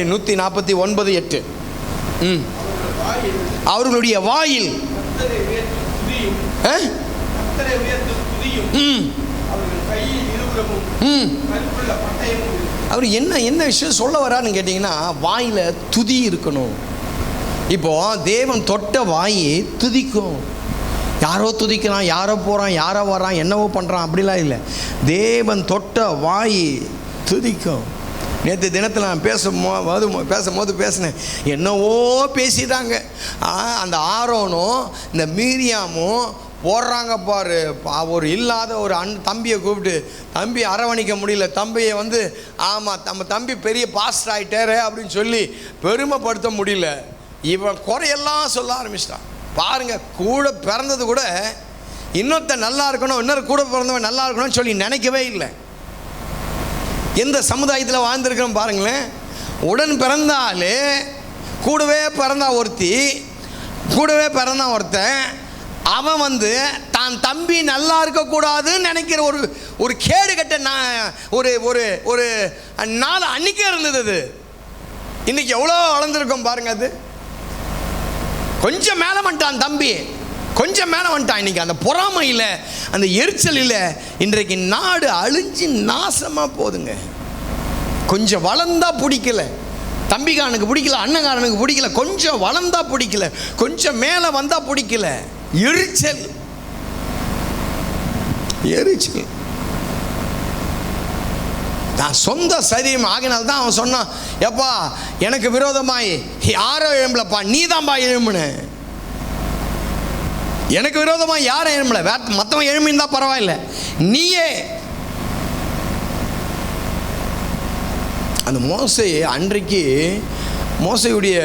149:8. அவர்களுடைய வாயில் அவர் என்ன விஷயம் சொல்ல வரான்னு கேட்டீங்கன்னா, வாயில துதி இருக்கணும். இப்போ தேவன் தொட்ட வாயை துதிக்கும். யாரோ துதிக்கிறான், யாரோ போகிறான், யாரோ வரான், என்னவோ பண்ணுறான், அப்படிலாம் இல்லை. தேவன் தொட்ட வாய் துதிக்கும். நேற்று தினத்தில் நான் பேசும்போது பேசினேன். என்னவோ பேசிட்டாங்க. அந்த ஆரோனும் இந்த மீரியாமும் போடுறாங்க பாரு. ஒரு இல்லாத ஒரு தம்பியை கூப்பிட்டு, தம்பி அரவணைக்க முடியல, தம்பியை ஆமாம் நம்ம தம்பி பெரிய பாஸ்டர் ஆகிட்டாரு அப்படின்னு சொல்லி பெருமைப்படுத்த முடியல. இவன் குறையெல்லாம் சொல்ல ஆரம்பிச்சிட்டான். பாருங்க, கூட பிறந்தது கூட இன்னொருத்த நல்லா இருக்கணும், இன்னொரு கூட பிறந்தவன் நல்லா இருக்கணும்னு சொல்லி நினைக்கவே இல்லை. எந்த சமுதாயத்தில் வாழ்ந்துருக்கிறோம் பாருங்களேன். உடன் பிறந்தாலே கூடவே பிறந்தா ஒருத்தன் அவன் தான் தம்பி நல்லா இருக்கக்கூடாதுன்னு நினைக்கிற ஒரு கேடு கட்ட ஒரு நாள் அன்னைக்கே இருந்தது. அது இன்னைக்கு எவ்வளோ வளர்ந்துருக்கோம் பாருங்க. அது கொஞ்சம் மேலே வந்துட்டான் தம்பி, கொஞ்சம் மேலே வந்துட்டான். இன்னைக்கு அந்த பொறாமையில், அந்த எரிச்சலில் இன்றைக்கு நாடு அழிஞ்சு நாசமாக போகுதுங்க. கொஞ்சம் வளர்ந்தா பிடிக்கல, தம்பிக்காரனுக்கு பிடிக்கல, அண்ணங்காரனுக்கு பிடிக்கல. கொஞ்சம் வளர்ந்தா பிடிக்கல, கொஞ்சம் மேலே வந்தால் பிடிக்கல. எரிச்சல். நான் சொந்த சரீரம் ஆகினால்தான் அவன் சொன்னான், எப்பா எனக்கு விரோதமாய் யாரோ எழும்பலப்பா, நீ தான்ப்பா எழும்புன. எனக்கு விரோதமாக யாரும் எழும்பல, மற்றவன் எழும்பின்னு தான் பரவாயில்ல, நீயே. அந்த அன்றைக்கு மோசையுடைய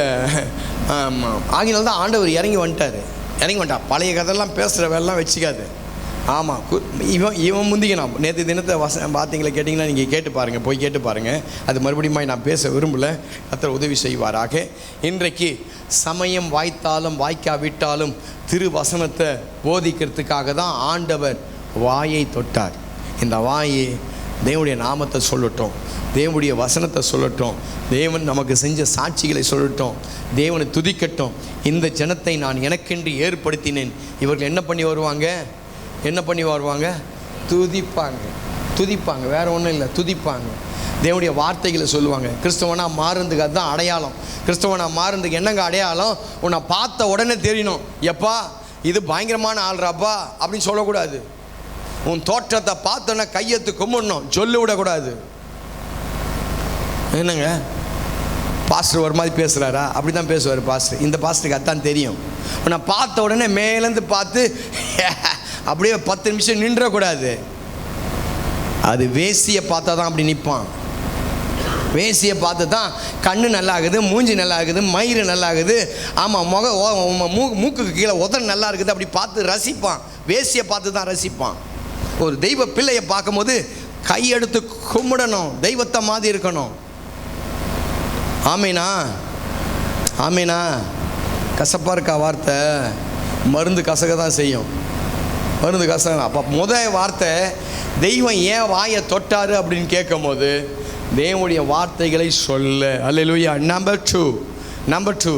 ஆகினால்தான் ஆண்டவர் இறங்கி வந்துட்டான். பழைய கதையெல்லாம் பேசுகிற வேலைலாம் வச்சுக்காது. ஆமாம், இவன் முந்திக்கணும். நேற்று தினத்தை பார்த்தீங்களா, கேட்டிங்கன்னா நீங்கள் போய் கேட்டு பாருங்கள். அது மறுபடியும் நான் பேச விரும்பலை. கர்த்தர் உதவி செய்வாராக. இன்றைக்கு சமயம் வாய்த்தாலும் வாய்க்காவிட்டாலும் திருவசனத்தை போதிக்கிறதுக்காக தான் ஆண்டவர் வாயை தொட்டார். இந்த வாயை தேவனுடைய நாமத்தை சொல்லட்டும், தேவனுடைய வசனத்தை சொல்லட்டும், தேவன் நமக்கு செஞ்ச சாட்சிகளை சொல்லட்டும், தேவனை துதிக்கட்டும். இந்த ஜனத்தை நான் எனக்கென்று ஏற்படுத்தினேன். இவர்கள் என்ன பண்ணி வருவாங்க? துதிப்பாங்க. வேறு ஒன்றும் இல்லை, துதிப்பாங்க. தேவனுடைய வார்த்தைகளை சொல்லுவாங்க. கிறிஸ்தவனா மாறுறதுக்கு அதுதான் அடையாளம். கிறிஸ்தவனா மாறுறதுக்கு என்னங்க அடையாளம்? உன்னை பார்த்த உடனே தெரியணும், எப்பா இது பயங்கரமான ஆள்றாப்பா அப்படின்னு சொல்லக்கூடாது. உன் தோற்றத்தை பார்த்தோன்னா கையெத்து கும்பிடணும், சொல்லி விடக்கூடாது. என்னங்க பாஸ்டர் ஒரு மாதிரி பேசுகிறாரா? அப்படி தான் பேசுவார் பாஸ்டர். இந்த பாஸ்டருக்கு அதான் தெரியும். நான் பார்த்த உடனே மேலேருந்து பார்த்து அப்படியே 10 நிமிஷம் நின்றக்கூடாது. அது வேசியை பார்த்தா தான் அப்படி நிற்பான். வேசியை பார்த்து தான் கண்ணு நல்லா இருக்குது, மூஞ்சி நல்லா இருக்குது, மயிறு நல்லா இருக்குது, ஆமாம் மூக்குக்கு கீழே உதடு நல்லா இருக்குது, அப்படி பார்த்து ரசிப்பான். வேசியை பார்த்து தான் ரசிப்பான். ஒரு தெய்வ பிள்ளையை பார்க்கும்போது கையெடுத்து கும்பிடணும், தெய்வத்தை மாதிரி இருக்கணும். ஆமீனா ஆமீனா. கசப்பாக இருக்கா வார்த்தை? மருந்து கசக்க தான் செய்யும், மருந்து கசக. அப்போ முதல் வார்த்தை தெய்வம் ஏன் வாயை தொட்டார் அப்படின்னு கேட்கும் போது தேவனுடைய வார்த்தைகளை சொல்ல. அல்லேலூயா. நம்பர் டூ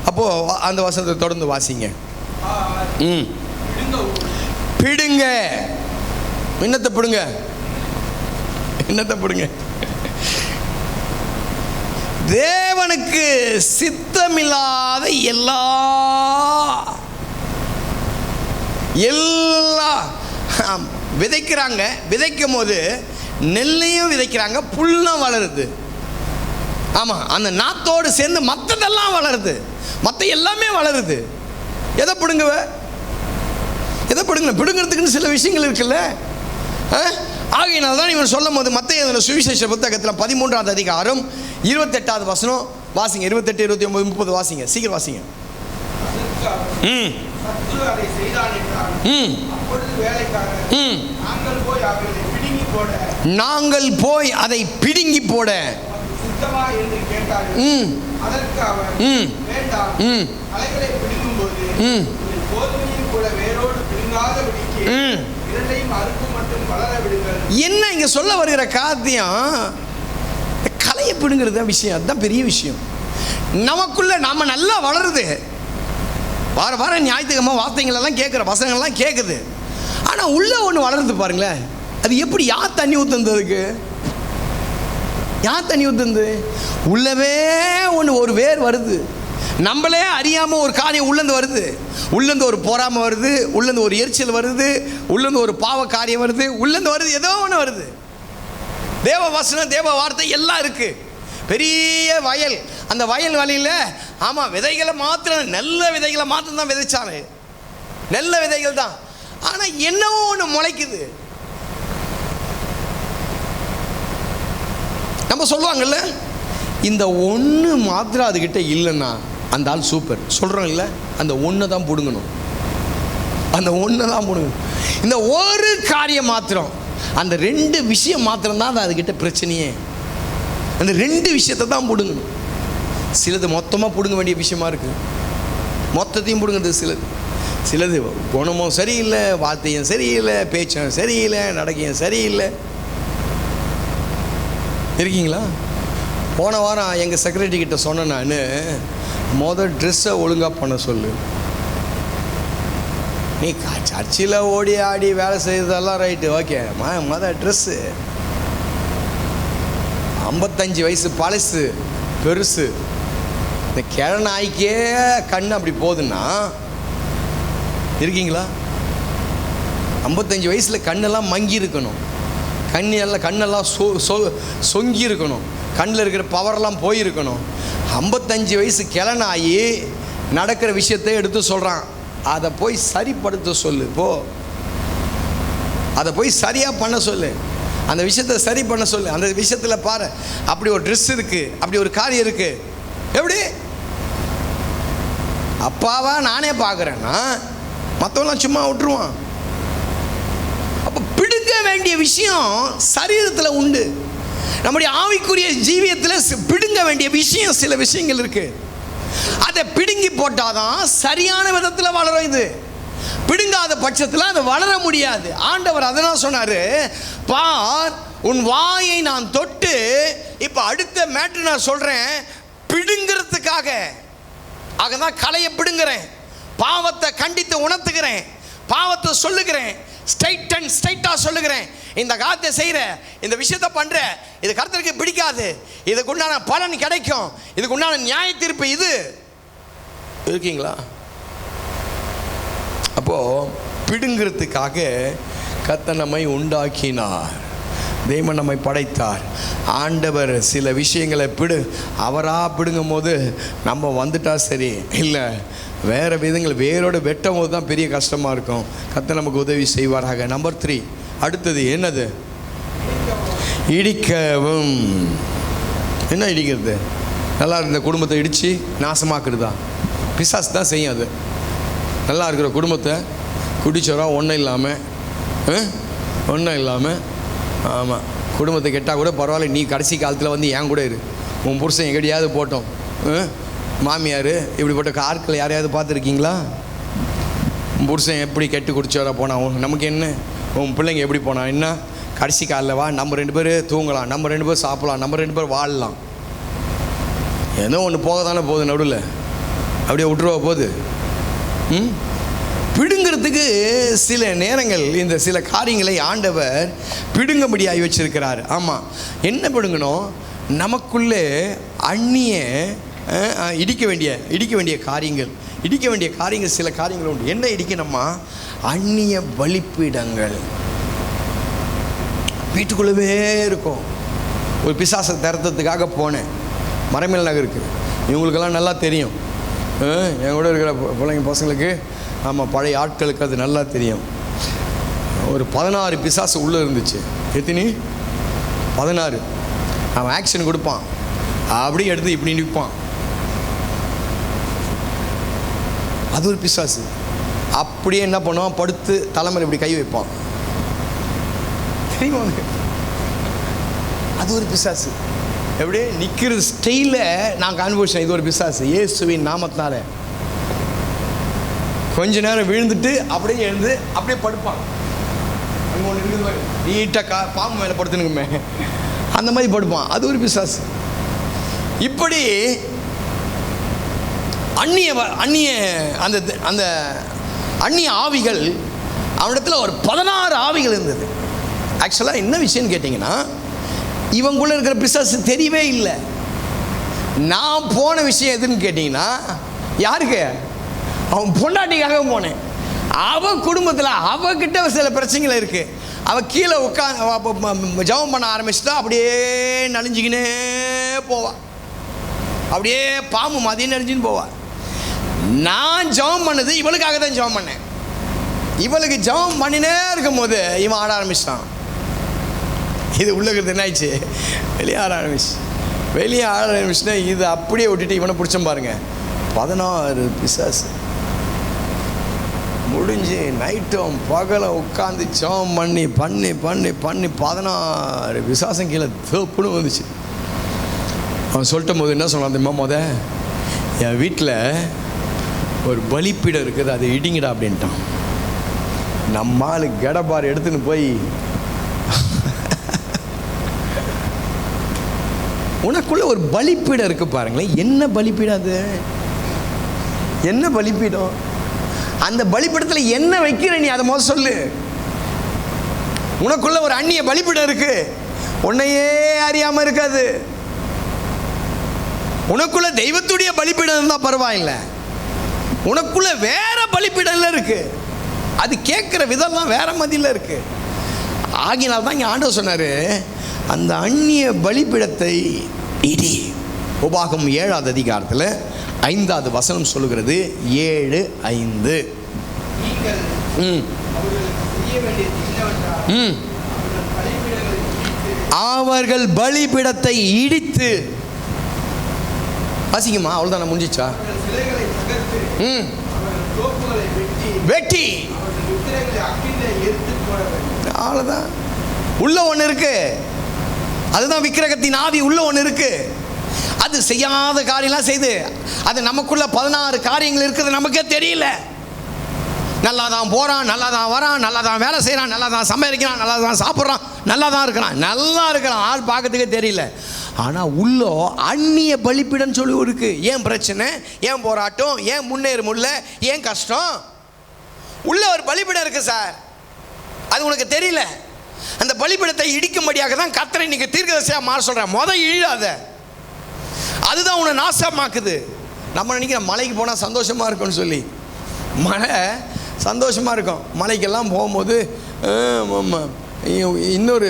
அப்போது அந்த வசனத்தை தொடர்ந்து வாசிங்க. பிடுங்க. என்னத்தை பிடுங்க? என்னத்தை பிடுங்க? தேவனுக்கு சித்தமில்லாத எல்லாம் விதைக்கிறாங்க. விதைக்கும் போது நெல்லையும் விதைக்கிறாங்க, புல்லும் வளருது. ஆமாம், அந்த நாத்தோடு சேர்ந்து மற்றதெல்லாம் வளருது, மற்ற எல்லாமே வளருது. எதை பிடுங்குவ? எதை பிடுங்க? பிடுங்கிறதுக்குன்னு சில விஷயங்கள் இருக்குல்ல. ஆகையினால தான் இவன் சொல்லும் போது மத்தேயு சுவிசேஷ புத்தகத்தில் 13ஆம் அதிகாரம் 28வது வசனம் வாசிங்க. 28, 29, 30 வாசிங்க, சீக்கிரம் வாசிங்க. நாங்கள் போய் அதை பிடுங்கி போட என்ன இங்க சொல்ல வருகிற காத்தியம்? கலையை பிடுங்கிறது விஷயம், அதுதான் பெரிய விஷயம். நமக்குள்ள நாம நல்லா வளருது. வார ஞாயிற்றுக்கிழமை வார்த்தைகளெல்லாம் கேட்குற வசனங்கள்லாம் கேட்குது. ஆனால் உள்ள ஒன்று வளருது பாருங்களேன். அது எப்படி? யார் தண்ணி ஊற்றுந்ததுக்கு? யார் தண்ணி ஊற்றுந்து? உள்ளவே ஒரு வேர் வருது. நம்மளே அறியாமல் ஒரு காரியம் உள்ளேருந்து வருது. உள்ளேருந்து ஒரு பொறாமை வருது, உள்ளேருந்து ஒரு எரிச்சல் வருது, உள்ளேருந்து ஒரு பாவ காரியம் வருது, உள்ளேருந்து வருது, ஏதோ ஒன்று வருது. தேவ வசனம், தேவ வார்த்தை எல்லாம் இருக்குது. பெரிய வயல். அந்த வயல் வழியில் ஆமாம் விதைகளை மாத்திரம், நல்ல விதைகளை மாத்திரம் தான் விதைச்சாங்க, நல்ல விதைகள் தான். ஆனால் என்னவோ ஒன்று முளைக்குது. நம்ம சொல்லுவாங்கல்ல, இந்த ஒன்று மாத்திரம் அதுக்கிட்ட இல்லைன்னா அந்த ஆள் சூப்பர் சொல்கிறோம் இல்லை. அந்த ஒன்று தான் பிடுங்கணும், அந்த ஒன்று தான் பிடுங்கணும். இந்த ஒரு காரியம் மாத்திரம், அந்த 2 விஷயம் மாத்திரம்தான் அது அதுக்கிட்ட பிரச்சனையே. அந்த 2 விஷயத்தை தான் பிடுங்கணும். சிலது மொத்தமாக பிடுங்க வேண்டிய விஷயமா இருக்குது, மொத்தத்தையும் பிடுங்குறது. சிலது குணமும் சரியில்லை, வார்த்தையும் சரியில்லை, பேச்சும் சரியில்லை, நடக்கையும் சரியில்லை. இருக்கீங்களா? போன வாரம் எங்கள் செக்ரட்டரி கிட்ட சொன்னேன், நான் ட்ரெஸ்ஸை ஒழுங்காக பண்ண சொல்லு. நீ சர்ச்சில் ஓடி ஆடி வேலை செய்கிறதெல்லாம் ரைட்டு, ஓகே. ட்ரெஸ்ஸு 55 வயசு பழசு பெருசு. இந்த கிழநாய்க்கே கண் அப்படி போகுதுன்னா இருக்கீங்களா? 55 வயசில் கண்ணெல்லாம் மங்கி இருக்கணும், கண்ணெல்லாம் சொங்கி இருக்கணும், கண்ணில் இருக்கிற பவரெல்லாம் போயிருக்கணும். 55 வயசு கிழநாயி நடக்கிற விஷயத்தை எடுத்து சொல்கிறான். அதை போய் சரிப்படுத்த சொல்லு, போ அதை போய் சரியாக பண்ண சொல்லு, அந்த விஷயத்தை சரி பண்ண சொல்லு. அந்த விஷயத்தில் பாரு, அப்படி ஒரு ட்ரெஸ் இருக்குது, அப்படி ஒரு காரியம் இருக்குது. எப்படி அப்பாவா நானே பார்க்குறேன்னா மற்றவங்களாம் சும்மா விட்டுருவான். அப்போ பிடுங்க வேண்டிய விஷயம் சரீரத்தில் உண்டு. நம்முடைய ஆவிக்குரிய ஜீவியத்தில் பிடுங்க வேண்டிய விஷயம், சில விஷயங்கள் இருக்குது. அதை பிடுங்கி போட்டாதான் சரியான விதத்தில் வளரும். இது பிடுங்காத பட்சத்தில் அது வளர முடியாது. ஆண்டவர் அதனால் சொன்னார், பார் உன் வாயை நான் தொட்டு. இப்போ அடுத்த மேட்ரு நான் சொல்கிறேன், பிடுங்கிறதுக்காக. ஆகதான் கலையை பிடுங்குறேன், பாவத்தை கண்டித்து உணர்த்துகிறேன், பாவத்தை சொல்லுகிறேன், ஸ்ட்ரைட்டா சொல்லுகிறேன், இந்த காரியத்தை செய்கிற, இந்த விஷயத்தை பண்ற, இது கர்த்தருக்கு பிடிக்காது, இதுக்கு உண்டான பலன் கிடைக்கும், இதுக்கு உண்டான நியாய தீர்ப்பு இது. இருக்கீங்களா? அப்போ பிடுங்கிறதுக்காக கர்த்தர் நம்மை உண்டாக்கினார், தேவன் நம்மை படைத்தார். ஆண்டவர் சில விஷயங்களை அவராக பிடுங்கும் போது நம்ம வந்துட்டா சரி, இல்லை வேறு விதங்கள் வேரோடு வெட்டும் போது தான் பெரிய கஷ்டமாக இருக்கும். கர்த்தர் நமக்கு உதவி செய்வாராக. நம்பர் 3, அடுத்தது என்னது? இடிக்கவும். என்ன இடிக்கிறது? நல்லா இருந்த குடும்பத்தை இடித்து நாசமாக்குறதா? பிசாசு தான் செய்யும் அது. நல்லா இருக்கிற குடும்பத்தை குடிச்சோரா ஒன்றும் இல்லாமல் ஆமாம், குடும்பத்தை கெட்டால் கூட பரவாயில்ல, நீ கடைசி காலத்தில் வந்து என் கூட இரு, உன் புருஷன் எங்கடியாவது போட்டோம். மாமியார் இப்படிப்பட்ட ஆட்களை யாரையாவது பார்த்துருக்கீங்களா? உன் புருஷன் எப்படி கெட்டு குடிச்சோரா போனான், நமக்கு என்ன? உன் பிள்ளைங்க எப்படி போனான் என்ன? கடைசி காலில் வா, நம்ம 2 பேர் தூங்கலாம், நம்ம 2 பேர் சாப்பிடலாம், நம்ம 2 பேர் வாழலாம். ஏதோ ஒன்று போக தானே போகுது, நடுவில் அப்படியே விட்டுருவா போகுது. பிடுங்கிறதுக்கு சில நேரங்கள் இந்த சில காரியங்களை ஆண்டவர் பிடுங்கும்படியாகி வச்சிருக்கிறார். ஆமாம், என்ன பிடுங்கணும்? நமக்குள்ளே அந்நிய இடிக்க வேண்டிய காரியங்கள் சில காரியங்கள் உண்டு. என்ன இடிக்கணுமா? அந்நிய பலிப்பீடங்கள் வீட்டுக்குள்ளவே இருக்கும். ஒரு பிசாசை திறத்துறதுக்காக போனேன், மரமேல் நகருக்கு. இவங்களுக்கெல்லாம் நல்லா தெரியும், என் கூட இருக்கிற பிள்ளைங்க பசங்களுக்கு, ஆமாம் பழைய ஆட்களுக்கு அது நல்லா தெரியும். ஒரு 16 பிசாசு உள்ளே இருந்துச்சு. எத்தனை? 16. அவன் ஆக்ஷன் கொடுப்பான், அப்படியே எடுத்து இப்படி நிற்பான். அது ஒரு பிசாசு. அப்படியே என்ன பண்ணுவான்? படுத்து தலைமையில் இப்படி கை வைப்பான். தெரியுமா? அது ஒரு பிசாசு. எப்படி நிற்கிற ஸ்டைலில் நான் காண்பிச்சேன். இது ஒரு பிசாசு. இயேசுவின் நாமத்தினால கொஞ்ச நேரம் விழுந்துட்டு அப்படியே எழுந்து அப்படியே படுப்பான். அங்கே ஒன்று இருக்குது மாதிரி நீட்டாக பாம்பு மேலே படுத்துனுக்குமே, அந்த மாதிரி படுப்பான். அது ஒரு பிசாசு. இப்படி அந்த அந்நிய ஆவிகள் அவனிடத்தில் ஒரு 16 ஆவிகள் இருந்தது. ஆக்சுவலாக என்ன விஷயம்னு கேட்டிங்கன்னா, இவங்குள்ள இருக்கிற பிசாசு தெரியவே இல்லை. நான் போன விஷயம் எதுன்னு கேட்டிங்கன்னா, யாருக்கு? அவன் பொண்டாட்டிக்காக போனேன். அவன் குடும்பத்தில் அவகிட்ட சில பிரச்சனைகள் இருக்குது. அவள் கீழே உட்காந்து ஜெபம் பண்ண ஆரம்பிச்சுட்டா அப்படியே நலிஞ்சிக்கினே போவாள். அப்படியே பாம்பு மாதிரி நலிஞ்சின்னு போவாள். நான் ஜெபம் பண்ணது இவளுக்காக தான் ஜெபம் பண்ணேன். இவளுக்கு ஜெபம் பண்ணினே இருக்கும் போது இவன் ஆட ஆரம்பிச்சிட்டான். இது உள்ளுக்கிறது என்ன ஆயிடுச்சு? வெளியே ஆட ஆரம்பிச்சுன்னா இது அப்படியே விட்டுட்டு இவனை பிடிச்சோம் பாருங்க. 16 பிசாசு முடிஞ்சு நைட்டும் பகலும் உட்காந்து ஜெபம் பண்ணி 16 பிசாசம் கீழே தோப்புன்னு வந்துச்சு. அவன் சொல்லிட்ட போது என்ன சொன்னான் தெரியுமா? என் வீட்டில் ஒரு பலிப்பீடம் இருக்குது, அதை இடிங்கடா அப்படின்ட்டான். நம்ம ஆளு கடபார் எடுத்துன்னு போய், உனக்குள்ள ஒரு பலிப்பீடம் இருக்கு பாருங்களேன். என்ன பலிப்பீடம்? அது என்ன பலிப்பீடம்? அந்த பலிப்பீடத்தில் என்ன வைக்கிற நீ அதை முதல் சொல்லு. உனக்குள்ள ஒரு அந்நிய பலிப்பீடம் இருக்கு, உன்னையே அறியாம இருக்காது. உனக்குள்ள தெய்வத்துடைய பலிப்பீடம் இருந்தால் பரவாயில்லை, உனக்குள்ள வேற பலிப்பீடம் இருக்கு. அது கேட்குற விதம்லாம் வேற மாதிரில இருக்கு. ஆகினால் தான் இங்கே ஆண்டவர் சொன்னார், அந்த அந்நிய பலிப்பீடத்தை இடி. உபாகம் 7ஆவது அதிகாரத்தில் 5வது வசனம் சொல்லுகிறது. 7:5. அவர்கள் பலிபீடத்தை இடித்து, வாசிக்குமா? அவ்வளோதான், முடிஞ்சிச்சா? வெட்டி, அவ்வளோதான். உள்ள ஒன்று இருக்கு, அதுதான் விக்கிரகத்தின் ஆவி. உள்ள ஒன்று இருக்கு, அது செய்யாத காரியம்லாம் செய்து, அது நமக்குள்ள 16 காரியங்கள் இருக்குது, நமக்கே தெரியல. நல்லா தான் போகிறான், நல்லா தான் வரான், நல்லா தான் வேலை செய்கிறான், நல்லா தான் சம்பாதிக்கிறான், நல்லா தான் சாப்பிட்றான், நல்லா தான் இருக்கிறான். ஆள் பார்க்கறதுக்கே தெரியல. ஆனால் உள்ளோ அந்நிய பலிப்பீடம் சொல்லி இருக்கு. ஏன் பிரச்சனை, ஏன் போராட்டம், ஏன் முன்னேற முடியல, ஏன் கஷ்டம்? உள்ள ஒரு பலிப்பீடம் இருக்கு சார். அது உனக்கு தெரியல. அந்த பலிபீடத்தை இடிக்கும்படியாக தான் கர்த்தரை இன்னைக்கு தீர்க்கதரிசியாக மாற சொல்கிறேன். இழியாத, அதுதான் உன்னை நாசமாக்குது. நம்ம நினைக்கிற மலைக்கு போனால் சந்தோஷமாக இருக்கும்னு சொல்லி. மலை சந்தோஷமாக இருக்கும். மலைக்கெல்லாம் போகும்போது இன்னொரு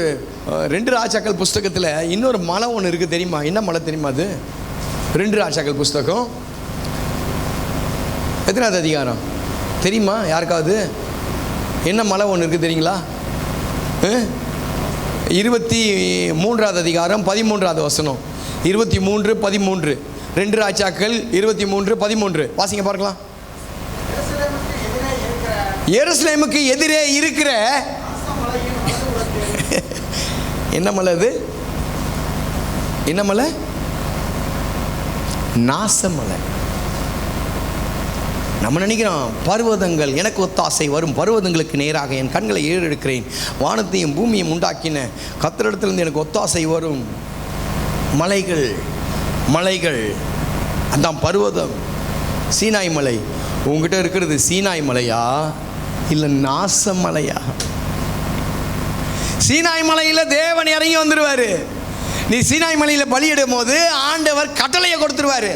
2 ராஜாக்கள் புஸ்தகத்தில் இன்னொரு மலை ஒன்று இருக்குது தெரியுமா? என்ன மலை தெரியுமா? அது 2 ராஜாக்கள் புஸ்தகம் எத்தனாவது அதிகாரம் தெரியுமா யாருக்காவது? என்ன மலை ஒன்று இருக்குது தெரியுங்களா? 23வது அதிகாரம் 13வது வசனம். 23:13 2 ராஜாக்கள் 23:13 வாசிங்க பார்க்கலாம். எருசலேமுக்கு எதிரே இருக்கிற என்ன மலை அது? என்ன மலை? நாசமலை. நம்ம நினைக்கிறோம் பர்வதங்கள் எனக்கு ஒத்தாசை வரும், பர்வதங்களுக்கு நேராக என் கண்களை ஏறெடுக்கிறேன், வானத்தையும் பூமியும் உண்டாக்கின கர்த்தரிடத்திலிருந்து எனக்கு ஒத்தாசை வரும். மலைகள் மலைகள் அதான் பர்வதம். சீனாய் மலை உங்ககிட்ட இருக்கிறது சீனாய் மலையா இல்லை நாசமலையா? சீனாய் மலையில் தேவன் இறங்கி வந்துடுவார். நீ சீனாய் மலையில் பலியிடும் போது ஆண்டவர் கட்டளையை கொடுத்துருவார்.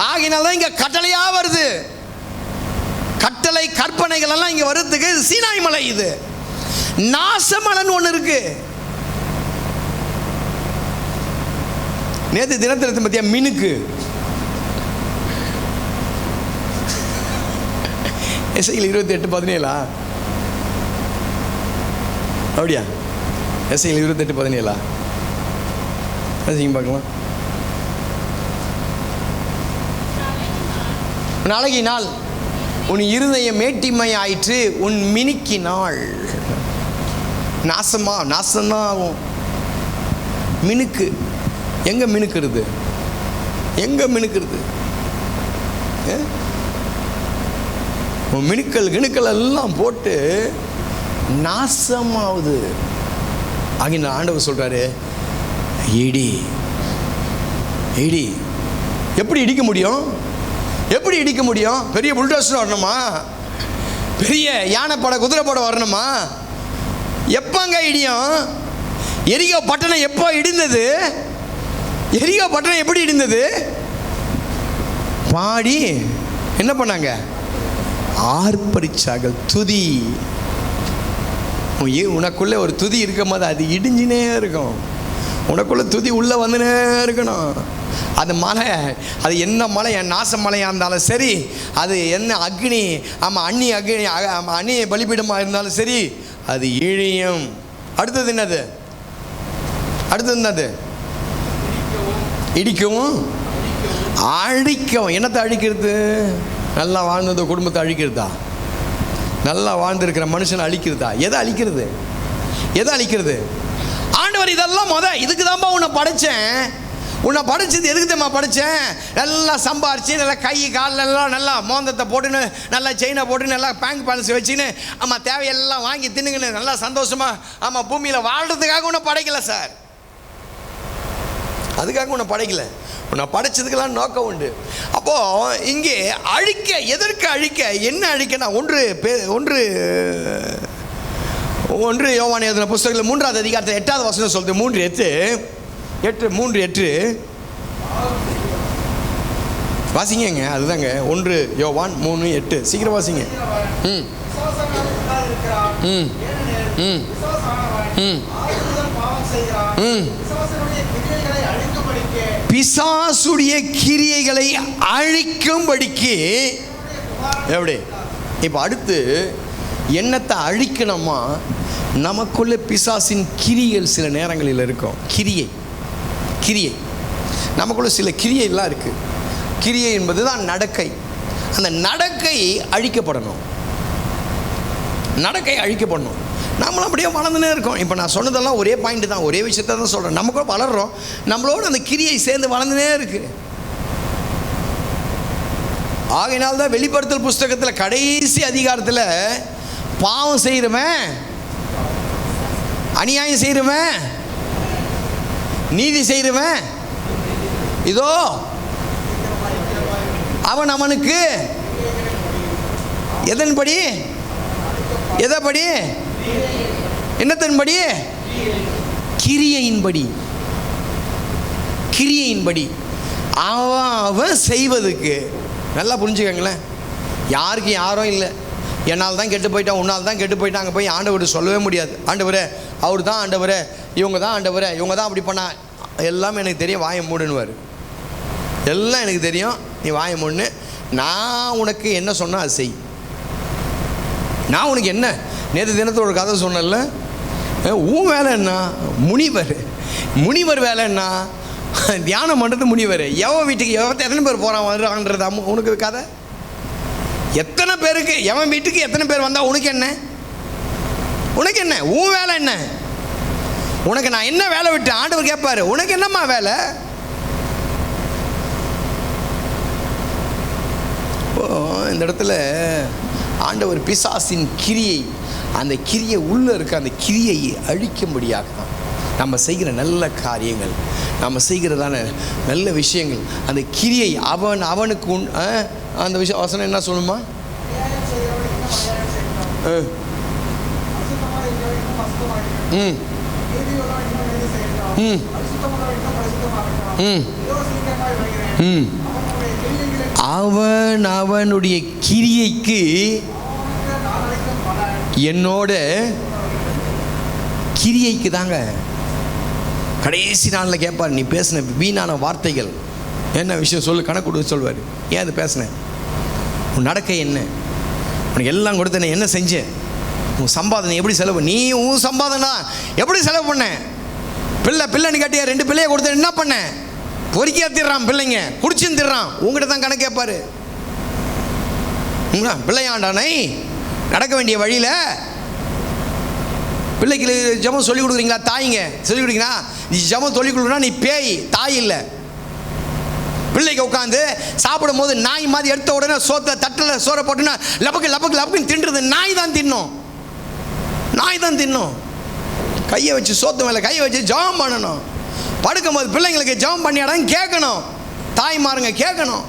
ஆகினால்தான் இங்கே கட்டளையாக வருது. கட்டளை கற்பனைகள் எல்லாம் இங்கே வர்றதுக்கு சீனாய் மலை. இது நாசமலைன்னு ஒன்று இருக்கு. நேற்று தினத்திற்கு பற்றியா மினுக்கு எஸ்ஐயில் 28:17 அப்படியா? எஸ்ஐயில் 28:17 பார்க்கலாம். நாளைக்கினால் உன் இருதயம் மேட்டிமை ஆயிற்று, உன் மினுக்கினாள். நாசம்தான் ஆகும். மினுக்கு எங்க மினுக்கிறது? எங்க மினுக்கிறது? மினுக்கள் எல்லாம் போட்டு நாசமாகுது. ஆகிய ஆண்டவர் சொல்றாரு, இடி இடி. எப்படி இடிக்க முடியும்? எப்படி இடிக்க முடியும்? பெரிய புல்டோசர் வரணுமா? பெரிய யானைப்படை குதிரைப்படை வரணுமா? எப்பங்க இடியும்? எரிகோ பட்டணம் எப்போ இடிந்தது? எரிகோ பட்டணம் எப்படி இடிந்தது? பாடி என்ன பண்ணாங்க? ஆர்ப்பரிச்சார்கள். துதி. உனக்குள்ளே ஒரு துதி இருக்கும் போது அது இடிஞ்சினே இருக்கும். உனக்குள்ளே துதி உள்ளே வந்துனே இருக்கணும். அது மலை, அது என்ன மலை, என் நாச மலையாக இருந்தாலும் சரி, அது என்ன அக்னி, ஆமாம் அக்னி பலிபீடமாக இருந்தாலும் சரி, அது இழியும். அடுத்தது என்னது? இடிக்கவும் அழிக்கவும். என்னத்தை அழிக்கிறது? நல்லா வாழ்ந்தது குடும்பத்தை அழிக்கிறதா? நல்லா வாழ்ந்திருக்கிற மனுஷனை அழிக்கிறதா? எதை அழிக்கிறது? ஆண்டவர் இதெல்லாம் இதுக்கு தான்ப்பா உன்னை படைச்சேன். உன்னை படைச்சது எதுக்கு தான் படைச்சேன்? நல்லா சம்பாரிச்சு, நல்லா கை காலெல்லாம் நல்லா மோந்தத்தை போட்டுன்னு, நல்லா செயினை போட்டு, நல்லா பேங்க் பேலன்ஸ் வச்சுன்னு, ஆமாம் தேவையெல்லாம் வாங்கி தின்னுங்கன்னு நல்லா சந்தோஷமாக ஆமாம் பூமியில் வாழ்கிறதுக்காக உன்னை படைக்கல சார். அதுக்காக உன்னை படைக்கல. உன்னை படைச்சதுக்கெல்லாம் நோக்கம் உண்டு. அப்போது இங்கே அழிக்க, எதற்கு அழிக்க? என்ன அழிக்கனா? ஒன்று யோவான் எழுதின புஸ்தகத்தில் 3வது அதிகாரத்தில் 8வது வசனம் சொல்லுது. 3:8 வாசிங்க. அதுதாங்க 1 யோவான் 3:8. சீக்கிரம் வாசிங்க. பிசாசுடைய கிரியைகளை அழிக்கும்படிக்கு. எப்படி? இப்போ அடுத்து என்னத்தை அழிக்கணுமா? நமக்குள்ள பிசாசின் கிரியைகள் சில நேரங்களில் இருக்கும். கிரியை நமக்குள்ள சில கிரியைலாம் இருக்கு. கிரியை என்பது தான் நடக்கை. அந்த நடக்கை அழிக்கப்படணும். நம்மளும் அப்படியே வளர்ந்துனே இருக்கோம். இப்போ நான் சொன்னதெல்லாம் ஒரே பாயிண்ட் தான், ஒரே விஷயத்த தான் சொல்கிறேன். நமக்கு வளர்கிறோம், நம்மளோட அந்த கிரியை சேர்ந்து வளர்ந்துனே இருக்கு. ஆகையினால்தான் வெளிப்படுத்தல் புஸ்தகத்தில் கடைசி அதிகாரத்தில் பாவம் செய்கிறவன், அநியாயம் செய்கிறவன், நீதி செய்கிறவன், இதோ அவனுக்கு எதன்படி என்னத்தின்படி? கிரியையின்படி. கிரியையின்படி அவன் செய்வதுக்கு. நல்லா புரிஞ்சுக்கங்களேன். யாருக்கு யாரும் இல்லை. என்னால் தான் கெட்டு போயிட்டான், உன்னால் தான் கெட்டு போயிட்டான். அங்கே போய் ஆண்டவர் சொல்லவே முடியாது. ஆண்டவரே அவர் தான் ஆண்டவரே, இவங்க தான் ஆண்டவரே, இவங்க தான் அப்படி பண்ணா. எல்லாம் எனக்கு தெரியும், வாயை மூடுன்னுவார். எல்லாம் எனக்கு தெரியும், நீ வாயை மூடுன்னு. நான் உனக்கு என்ன சொன்னால் அது செய். நான் உனக்கு என்ன நேற்று தினத்தில் ஒரு கதை சொன்னல, உன் வேலை என்ன? முனிவர் வேலை என்ன? தியானம் பண்ணுறது முனிவர். எவன் வீட்டுக்கு எத்தனை பேர் போகிறான் வர்றான்றது உனக்கு கதை. எத்தனை பேருக்கு எவன் வீட்டுக்கு எத்தனை பேர் வந்தால் உனக்கு என்ன? உனக்கு என்ன? உன் வேலை என்ன? உனக்கு நான் என்ன வேலை விட்டேன்? ஆண்டவர் கேட்பாரு, உனக்கு என்னம்மா வேலை? இந்த இடத்துல ஆண்டவர் பிசாசின் கிரியை, அந்த கிரியை உள்ளே இருக்க அந்த கிரியையை அழிக்கும்படியாக தான் நம்ம செய்கிற நல்ல காரியங்கள், நம்ம செய்கிறதான நல்ல விஷயங்கள், அந்த கிரியை அவனுக்கு அந்த விஷயம் வசனம் என்ன சொல்லுமா? அவனுடைய கிரியைக்கு என்னோட கிரியைக்கு தாங்க. கடைசி நாளில் கேட்பார், நீ பேசின வீணான வார்த்தைகள் என்ன விஷயம் சொல்லு, கணக்கு கொடுத்து சொல்வார். ஏன் அது பேசினேன்? உன் நடக்கை என்ன? உனக்கு எல்லாம் கொடுத்தேன், என்ன செஞ்சேன்? உன் சம்பாதனை எப்படி செலவு? நீ உன் சம்பாதனை எப்படி செலவு பண்ண? பிள்ளைன்னு கட்டியா 2 பிள்ளைய கொடுத்த, என்ன பண்ண? பொறுக்கியா திடுறான் பிள்ளைங்க, குடிச்சுன்னு திடுறான். உங்ககிட்ட தான் கணக்கு கேட்பாரு. பிள்ளையாண்டானை நடக்க வேண்டிய வழியில் பிள்ளைக்கு ஜெபம் சொல்லிக் கொடுக்குறீங்களா? தாய்ங்க சொல்லிக் கொடுக்குறீங்களா? நீ ஜெபம் சொல்லிக் கொடுக்குறா, நீ பேய், தாய் இல்லை. பிள்ளைக்கு உட்காந்து சாப்பிடும் போது நாய் மாதிரி எடுத்த உடனே சோத்தை தட்டில் சோறை போட்டுன்னா லபக்கு லபக்கு லபக்குன்னு தின்றது நாய் தான் தின்னும். நாய் தான் தின்னும். கையை வச்சு சோத்து மேலே கையை வச்சு ஜெபம் பண்ணணும். படுக்கும் போது பிள்ளைங்களுக்கு ஜெபம் பண்ணியாடான்னு கேட்கணும். தாய்மாருங்க கேட்கணும்.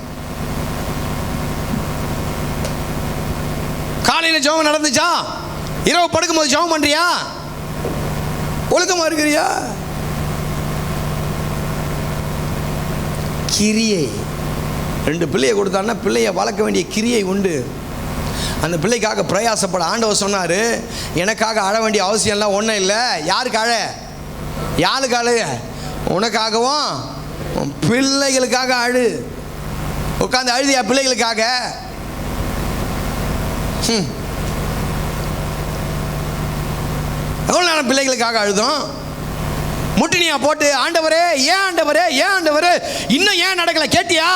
காலையில் ஜெபம் நடந்துச்சா? இரவு படுக்கும் போது ஜெபம் பண்றியா? ஒழுக்கமா இருக்கிறியா? கிரியை. 2 பிள்ளையை கொடுத்தான்னா பிள்ளையை வளர்க்க வேண்டிய கிரியை உண்டு. அந்த பிள்ளைக்காக பிரயாசப்பட ஆண்டவர் சொன்னார், எனக்காக அழ வேண்டிய அவசியம்லாம் ஒன்றும் இல்லை. யாருக்கு அழ? யாருக்கு அழு? உனக்காகவும் பிள்ளைகளுக்காக அழு. உட்காந்து அழுதியா பிள்ளைகளுக்காக? எவ்வளோ நேரம் பிள்ளைகளுக்காக அழுதும்? முட்டினியா போட்டு ஆண்டவரே ஏன் ஆண்டவரே ஏன் ஆண்டவரே இன்னும் ஏன் நடக்கல? கேட்டியா?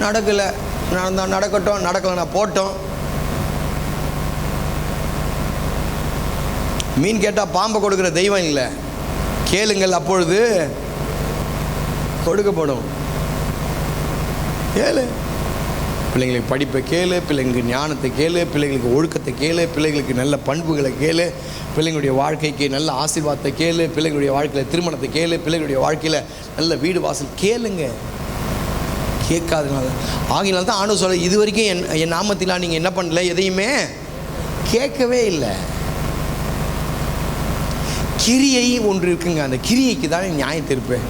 நடக்கல. நடக்கட்டும், நடக்கலன்னா போட்டோம். மீன் கேட்டால் பாம்பை கொடுக்குற தெய்வம் இல்லை. கேளுங்கள், அப்பொழுது கொடுக்கப்படும். கேளு. பிள்ளைங்களுக்கு படிப்பை கேளு, பிள்ளைங்களுக்கு ஞானத்தை கேளு, பிள்ளைங்களுக்கு ஒழுக்கத்தை கேளு, பிள்ளைங்களுக்கு நல்ல பண்புகளை கேளு, பிள்ளைங்களுடைய வாழ்க்கைக்கு நல்ல ஆசீர்வாதத்தை கேளு, பிள்ளைங்களுடைய வாழ்க்கையில் திருமணத்தை கேளு, பிள்ளைங்களுடைய வாழ்க்கையில் நல்ல வீடு வாசல் கேளுங்க. கேட்காதனால ஆகினால தான் ஆண்டவர் சொல்ல, இது வரைக்கும் என் நாமத்திலாம் நீங்கள் என்ன பண்ணல, எதையுமே கேட்கவே இல்லை. கிரியை ஒன்று இருக்குங்க. அந்த கிரியைக்கு தான் நியாயம் தீர்ப்பேன்.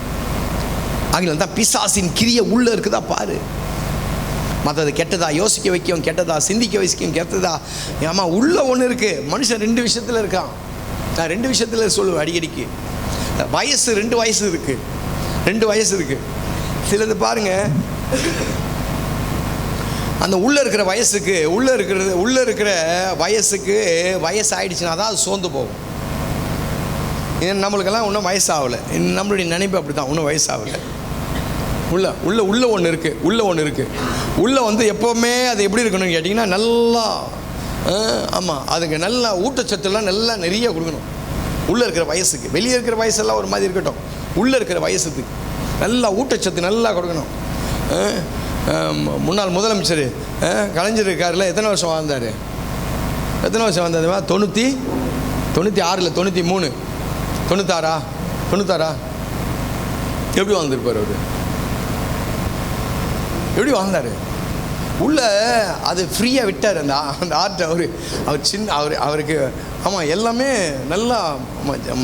ஆகினால தான் பிசாசின் கிரியை உள்ளே இருக்குதா பாரு. மற்றது கெட்டதா யோசிக்க வைக்கும், கெட்டதா சிந்திக்க வைக்கும், கெட்டதா ஆமாம் உள்ளே ஒன்று இருக்குது. மனுஷன் 2 விஷயத்தில் இருக்கான். நான் 2 விஷயத்தில் சொல்லுவேன் அடிக்கடிக்கு. வயசு 2 வயசு இருக்குது. 2 வயசு இருக்குது. சிலது பாருங்கள், அந்த உள்ளே இருக்கிற வயசுக்கு உள்ளே இருக்கிற வயசு ஆகிடுச்சுன்னா தான் அது சோர்ந்து போகும். நம்மளுக்கெல்லாம் இன்னும் வயசாகலை. நம்மளுடைய நினைப்பு அப்படி தான், இன்னும் வயசாகலை. உள்ள ஒன்று இருக்குது. உள்ளே வந்து எப்போவுமே அது எப்படி இருக்கணும்னு கேட்டிங்கன்னா நல்லா ஆமாம் அதுக்கு நல்லா ஊட்டச்சத்துலாம் நல்லா நிறைய கொடுக்கணும். உள்ளே இருக்கிற வயசுக்கு. வெளியே இருக்கிற வயசெல்லாம் ஒரு மாதிரி இருக்கட்டும். உள்ளே இருக்கிற வயசுக்கு நல்லா ஊட்டச்சத்து நல்லா கொடுக்கணும். முன்னாள் முதலமைச்சர் கலைஞர் இருக்காருல, எத்தனை வருஷம் வாழ்ந்தார்? 96 93 96 எப்படி வாழ்ந்துருப்பார் அவர்? எப்படி வாழ்ந்தார்? உள்ள அது ஃப்ரீயாக விட்டார். அந்த ஆர்ட் அவர் சின்ன அவருக்கு ஆமாம் எல்லாமே நல்லா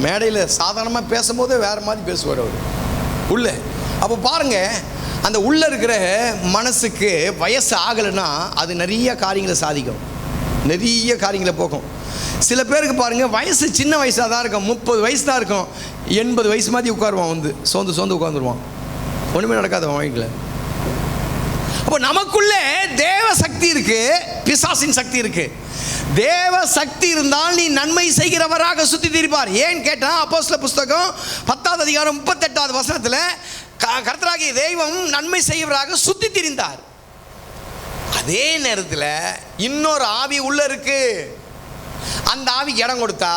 மேடையில் சாதாரணமாக பேசும்போது வேறு மாதிரி பேசுவார் அவர் உள்ள. அப்போ பாருங்கள், அந்த உள்ளே இருக்கிற மனசுக்கு வயசு ஆகலைன்னா அது நிறைய காரியங்களை சாதிக்கும், நிறைய காரியங்களை போக்கும். சில பேருக்கு பாருங்கள் வயசு சின்ன வயசாக தான் இருக்கும், 30 வயசு தான் இருக்கும், 80 வயசு மாதிரி உட்காருவான், வந்து சோர்ந்து உட்காந்துருவான், ஒன்றுமே நடக்காத வாழ்க்கையில். அப்போ நமக்குள்ளே தேவ சக்தி இருக்கு, பிசாசின் சக்தி இருக்கு. தேவ சக்தி இருந்தால் நீ நன்மை செய்கிறவராக சுத்தி திரிப்பார். ஏன் கேட்டால் அப்போஸ்தலர் புஸ்தகம் 10வது அதிகாரம் 38வது வசனத்தில் கர்த்தராகிய தெய்வம் நன்மை செய்கிறவராக சுத்தி திரிந்தார். அதே நேரத்தில் இன்னொரு ஆவி உள்ள இருக்கு, அந்த ஆவிக்கு இடம் கொடுத்தா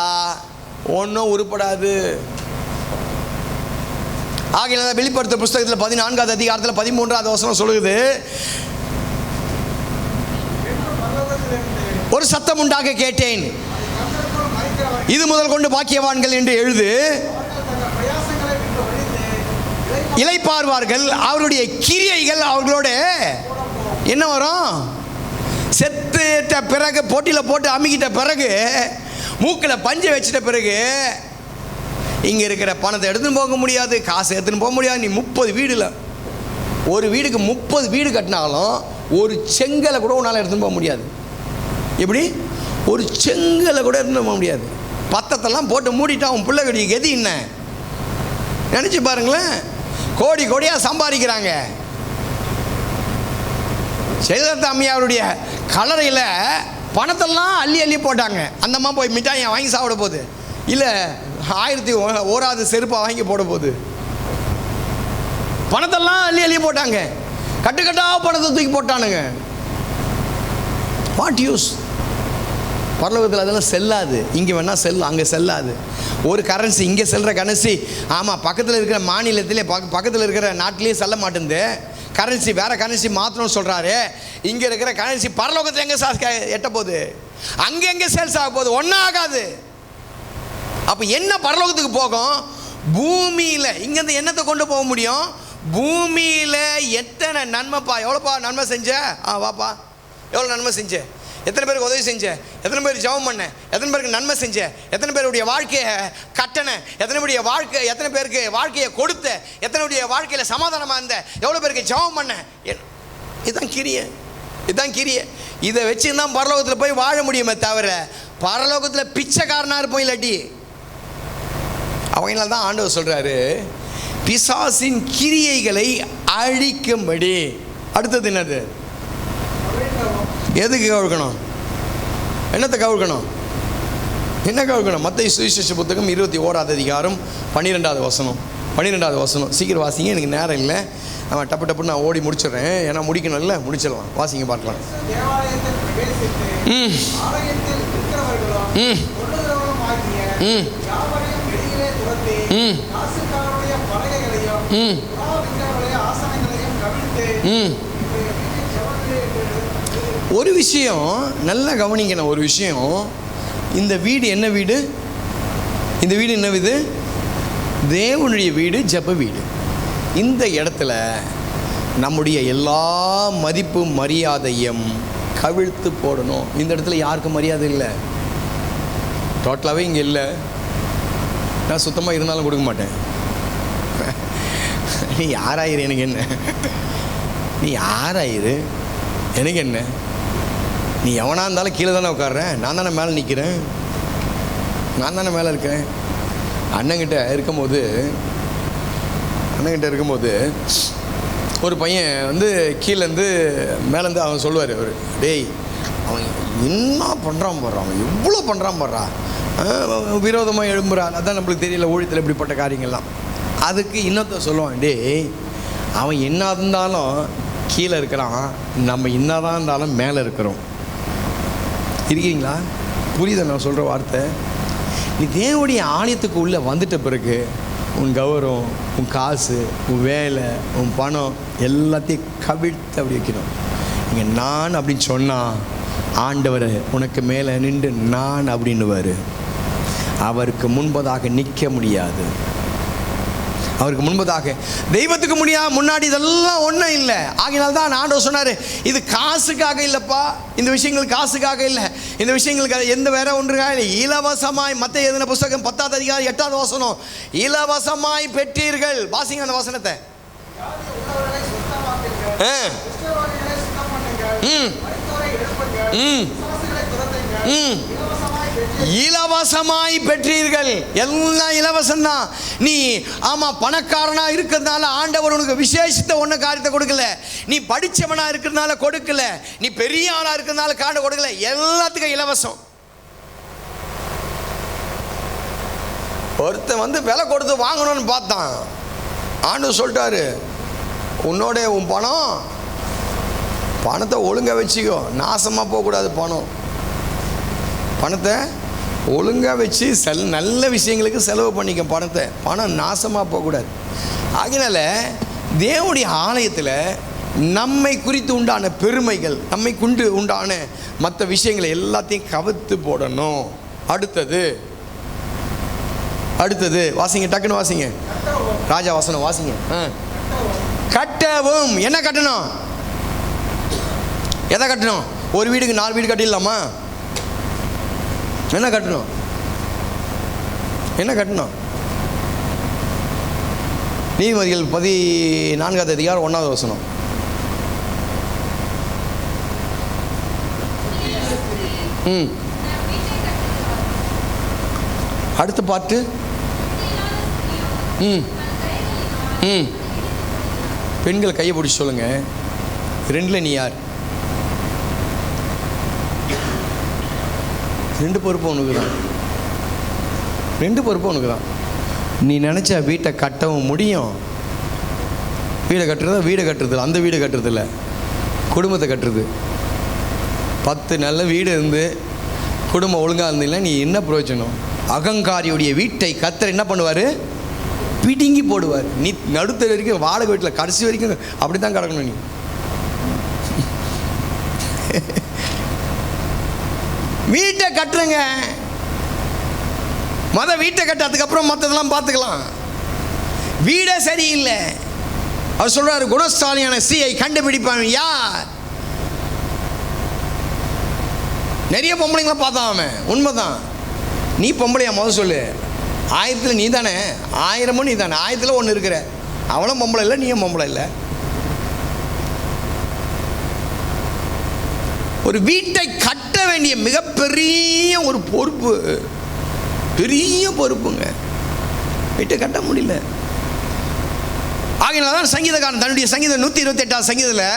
ஒன்றும் உருப்படாது. ஆகையினால வெளிப்படுத்த புஸ்தகத்தில் 14வது அதிகாரத்தில் 13வது வசனம் சொல்லுது, ஒரு சத்தம் உண்டாக கேட்டேன், இது முதல் கொண்டு பாக்கியவான்கள் என்று எழுது, இளைப்பாறுவார்கள், அவருடைய கிரியைகள் அவர்களோட என்ன வரும், செத்துட்ட பிறகு போட்டியில் போட்டு அமுக்கிட்ட பிறகு மூக்கில் பஞ்சை வச்சிட்ட பிறகு இங்கே இருக்கிற பணத்தை எடுத்துன்னு போக முடியாது, காசை எடுத்துன்னு போக முடியாது. நீ 30 வீடுல ஒரு வீடுக்கு 30 வீடு கட்டினாலும் ஒரு செங்கலை கூட உன்னால் எடுத்துன்னு போக முடியாது. எப்படி ஒரு செங்கலை கூட எடுத்துன்னு போக முடியாது. பத்தத்தெல்லாம் போட்டு மூடிட்டா உன் பிள்ளைகளுடைய கதி என்ன நினச்சி பாருங்களேன். கோடி கோடியாக சம்பாதிக்கிறாங்க. ஜெயலலிதா அம்மையாருடைய கலரையில் பணத்தெல்லாம் அள்ளி அள்ளி போட்டாங்க. அந்த அம்மா போய் மிட்டாயை வாங்கி சாப்பிட போகுது, இல்லை 1001வது செருப்பாக வாங்கி போட போகுது. பணத்தெல்லாம் அள்ளி அள்ளி போட்டாங்க, கட்டுக்கட்டாக பணத்தை தூக்கி போட்டானுங்க. What use? பரலோகத்தில் அதெல்லாம் செல்லாது. இங்கே வேணால் செல்லும், அங்கே செல்லாது. ஒரு கரன்சி இங்கே செல்கிற கரன்சி ஆமாம் பக்கத்தில் இருக்கிற மாநிலத்திலே பக்கத்தில் இருக்கிற நாட்டிலே செல்ல மாட்டேங்குது. கரன்சி வேறு கரன்சி மாற்றணும்னு சொல்கிறாரு. இங்கே இருக்கிற கரன்சி பரலோகத்தில் எங்கே எட்ட போகுது, அங்கே எங்கே சேல்ஸ் ஆக போகுது, ஒன்றும் ஆகாது. அப்போ என்ன பரலோகத்துக்கு போகும்? பூமியில் இங்கேருந்து என்னத்தை கொண்டு போக முடியும்? பூமியில் எத்தனை நன்மைப்பா, எவ்வளோப்பா நன்மை செஞ்ச, வாப்பா எவ்வளோ நன்மை செஞ்ச, எத்தனை பேருக்கு உதவி செஞ்ச, எத்தனை பேருக்கு ஜெபம் பண்ண, எத்தனை பேருக்கு நன்மை செஞ்ச, எத்தனை பேருடைய வாழ்க்கையை கட்டண, எத்தனை பேருக்கு வாழ்க்கையை கொடுத்த, எத்தனையுடைய வாழ்க்கையில் சமாதானமாக இருந்த, எவ்வளோ பேருக்கு ஜெபம் பண்ண. இதுதான் கிரியை, இதுதான் கிரியை. இதை வச்சு தான் பரலோகத்தில் போய் வாழ முடியுமே தவிர பரலோகத்தில் பிச்சைக்காரனாக இருப்போம் இல்லாட்டி. அவங்களால தான் ஆண்டவர் சொல்கிறாரு, பிசாசின் கிரியைகளை அழிக்கும்படி. அடுத்தது என்னது? எதுக்கு கவிழ்க்கணும்? என்னத்தை கவிழ்க்கணும்? என்ன கவிழ்க்கணும்? மத்தேயு சுவிசேஷ புத்தகம் 21வது அதிகாரம் 12வது வசனம். சீக்கிரம் வாசிங்க, எனக்கு நேரம் இல்லை. அவன் டப்புன்னு நான் ஓடி முடிச்சிடுறேன், ஏன்னா முடிக்கணும் இல்லை, முடிச்சிடலாம். வாசிங்க பார்க்கலாம். ஒரு விஷயம் நல்லா கவனிக்கணும். ஒரு விஷயம், இந்த வீடு என்ன வீடு? இந்த வீடு என்ன வீடு? தேவனுடைய வீடு, ஜெப வீடு. இந்த இடத்துல நம்முடைய எல்லா மதிப்பு மரியாதையும் கவிழ்த்து போடணும். இந்த இடத்துல யாருக்கும் மரியாதை இல்லை, டோட்டலாகவே இங்கே இல்லை. நான் சுத்தமாக இருந்தாலும் கொடுக்க மாட்டேன். நீ யாராயிரு எனக்கு என்ன, நீ யாராயிரு எனக்கு என்ன, நீ எவனாக இருந்தாலும் கீழே தானே உட்காடுறேன், நான் தானே மேலே நிற்கிறேன், நான் தானே மேலே இருக்கேன். அண்ணங்கிட்ட இருக்கும்போது ஒரு பையன் வந்து கீழேருந்து மேலேருந்து அவன் சொல்லுவார், அவர் டேய் அவன் என்ன பண்ணுறான் போடுறான், அவன் எவ்வளோ பண்ணுறான் போடுறான், விரோதமாக எழும்புறான், அதான் நம்மளுக்கு தெரியல ஊழியத்தில் இப்படிப்பட்ட காரியங்கள்லாம். அதுக்கு இன்னொருத்த சொல்லுவான், டேய் அவன் என்ன இருந்தாலும் கீழே இருக்கிறான், நம்ம என்னதான் இருந்தாலும் மேலே இருக்கிறோம். இருக்கீங்களா? புரியுதா நான் சொல்கிற வார்த்தை? நீ தேவனுடைய ஆலயத்துக்கு உள்ளே வந்துட்ட பிறகு உன் கௌரவம், உன் காசு, உன் வேலை, உன் பணம் எல்லாத்தையும் கவிழ்த்து அப்படி வைக்கணும். இங்கே நான் அப்படின்னு சொன்னால் ஆண்டவர் உனக்கு மேலே நின்று நான் அப்படின்னுவார். அவருக்கு முன்பதாக நிற்க முடியாது. அவருக்கு முன்பதாக. தெய்வத்துக்கு முன்னாடி இதெல்லாம் ஒன்றும் இல்லை. ஆகினால்தான் ஆண்டவர் சொன்னார், இது காசுக்காக இல்லைப்பா, இந்த விஷயங்கள் காசுக்காக இல்லை, இந்த விஷயங்களுக்கு எந்த வேற ஒன்றுக்காக இல்லை, இலவசமாய். மத்தேயு எழுதின புத்தகம் 10ஆம் அதிகாரம் 8ஆவது வசனம், இலவசமாய் பெற்றீர்கள். வாசிங்க அந்த வசனத்தை. இலவசமாய் பெற்றீர்கள். எல்லாம் இலவசம்தான். நீ பணக்காரனா இருக்கிறதுனால ஆண்டவர் உனக்கு விசேஷித்த ஒன்ன காரியத்தை கொடுக்கல. நீ படிச்சவனா இருக்கிறதுனால கொடுக்கல. நீ பெரிய ஆளா இருக்கிறதுனால காண்ட கொடுக்கல. எல்லாத்துக்கும் இலவசம். ஒருத்தன் விலை கொடுத்து வாங்கணும்னு பார்த்தான். ஆண்டவர் சொல்லிட்டாரு, உன்னோட உன் பணத்தை ஒழுங்கா வச்சுக்கோ, நாசமா போகக்கூடாது. பணத்தை ஒழுங்காக வச்சு நல்ல விஷயங்களுக்கு செலவு பண்ணிக்க. பணம் நாசமாக போகக்கூடாது. ஆகினால தேவனுடைய ஆலயத்தில் நம்மை குறித்து உண்டான பெருமைகள், நம்மை கொண்டு உண்டான மற்ற விஷயங்களை எல்லாத்தையும் கவுத்து போடணும். அடுத்தது வாசிங்க, டக்குன்னு வாசிங்க. ராஜா வசனம் வாசிங்க. கட்டவும். என்ன கட்டணும்? எதை கட்டணும்? ஒரு வீடுக்கு 4 வீடு கட்டிடலாமா? என்ன கட்டணும்? நீதிமொழிகள் 14ஆம் அதிகாரம் 1ஆவது வசனம். அடுத்த பாட்டு. பெண்கள் கையை பிடிச்சி சொல்லுங்க, 2ல் நீ யார்? 2 பொறுப்பு உனக்கு தான். நீ நினச்சா வீட்டை கட்டவும் முடியும். வீடை கட்டுறது அந்த வீடு கட்டுறதில்ல, குடும்பத்தை கட்டுறது. 10 நல்ல வீடு இருந்து குடும்பம் ஒழுங்காக இருந்தீங்கன்னா நீ என்ன பிரயோஜனம்? அகங்காரியுடைய வீட்டை கர்த்தர் என்ன பண்ணுவார்? பிடுங்கி போடுவார். நீ நடுத்தர வரைக்கும் வாடகை வீட்டில் கடைசி வரைக்கும் அப்படி தான் கிடக்கணும். நீ வீட்டை கட்டுறங்க. வீட்டை கட்ட, அதுக்கப்புறம் மற்றதெல்லாம் பார்த்துக்கலாம். வீடே சரியில்லை. அவர் சொல்றாரு, குணஸ்தாலியான ஸ்திரீயை கண்டுபிடிப்பான் யார்? நிறைய பொம்பளைங்களை பார்த்தான் அவன். உண்மைதான். நீ பொம்பளையா? முதல் சொல்லு. 1000 நீ தானே, 1000 நீ தானே, 1000 1 இருக்கிற. அவளும் பொம்பளை இல்லை, நீயும் பொம்பளை இல்லை. ஒரு வீட்டை கட்ட வேண்டிய மிகப்பெரிய ஒரு பொறுப்பு, பெரிய பொறுப்புங்க. வீட்டை கட்ட முடியல. ஆகினால்தான் சங்கீதக்காரன் தன்னுடைய சங்கீதம் 128ஆம் சங்கீதத்தில்,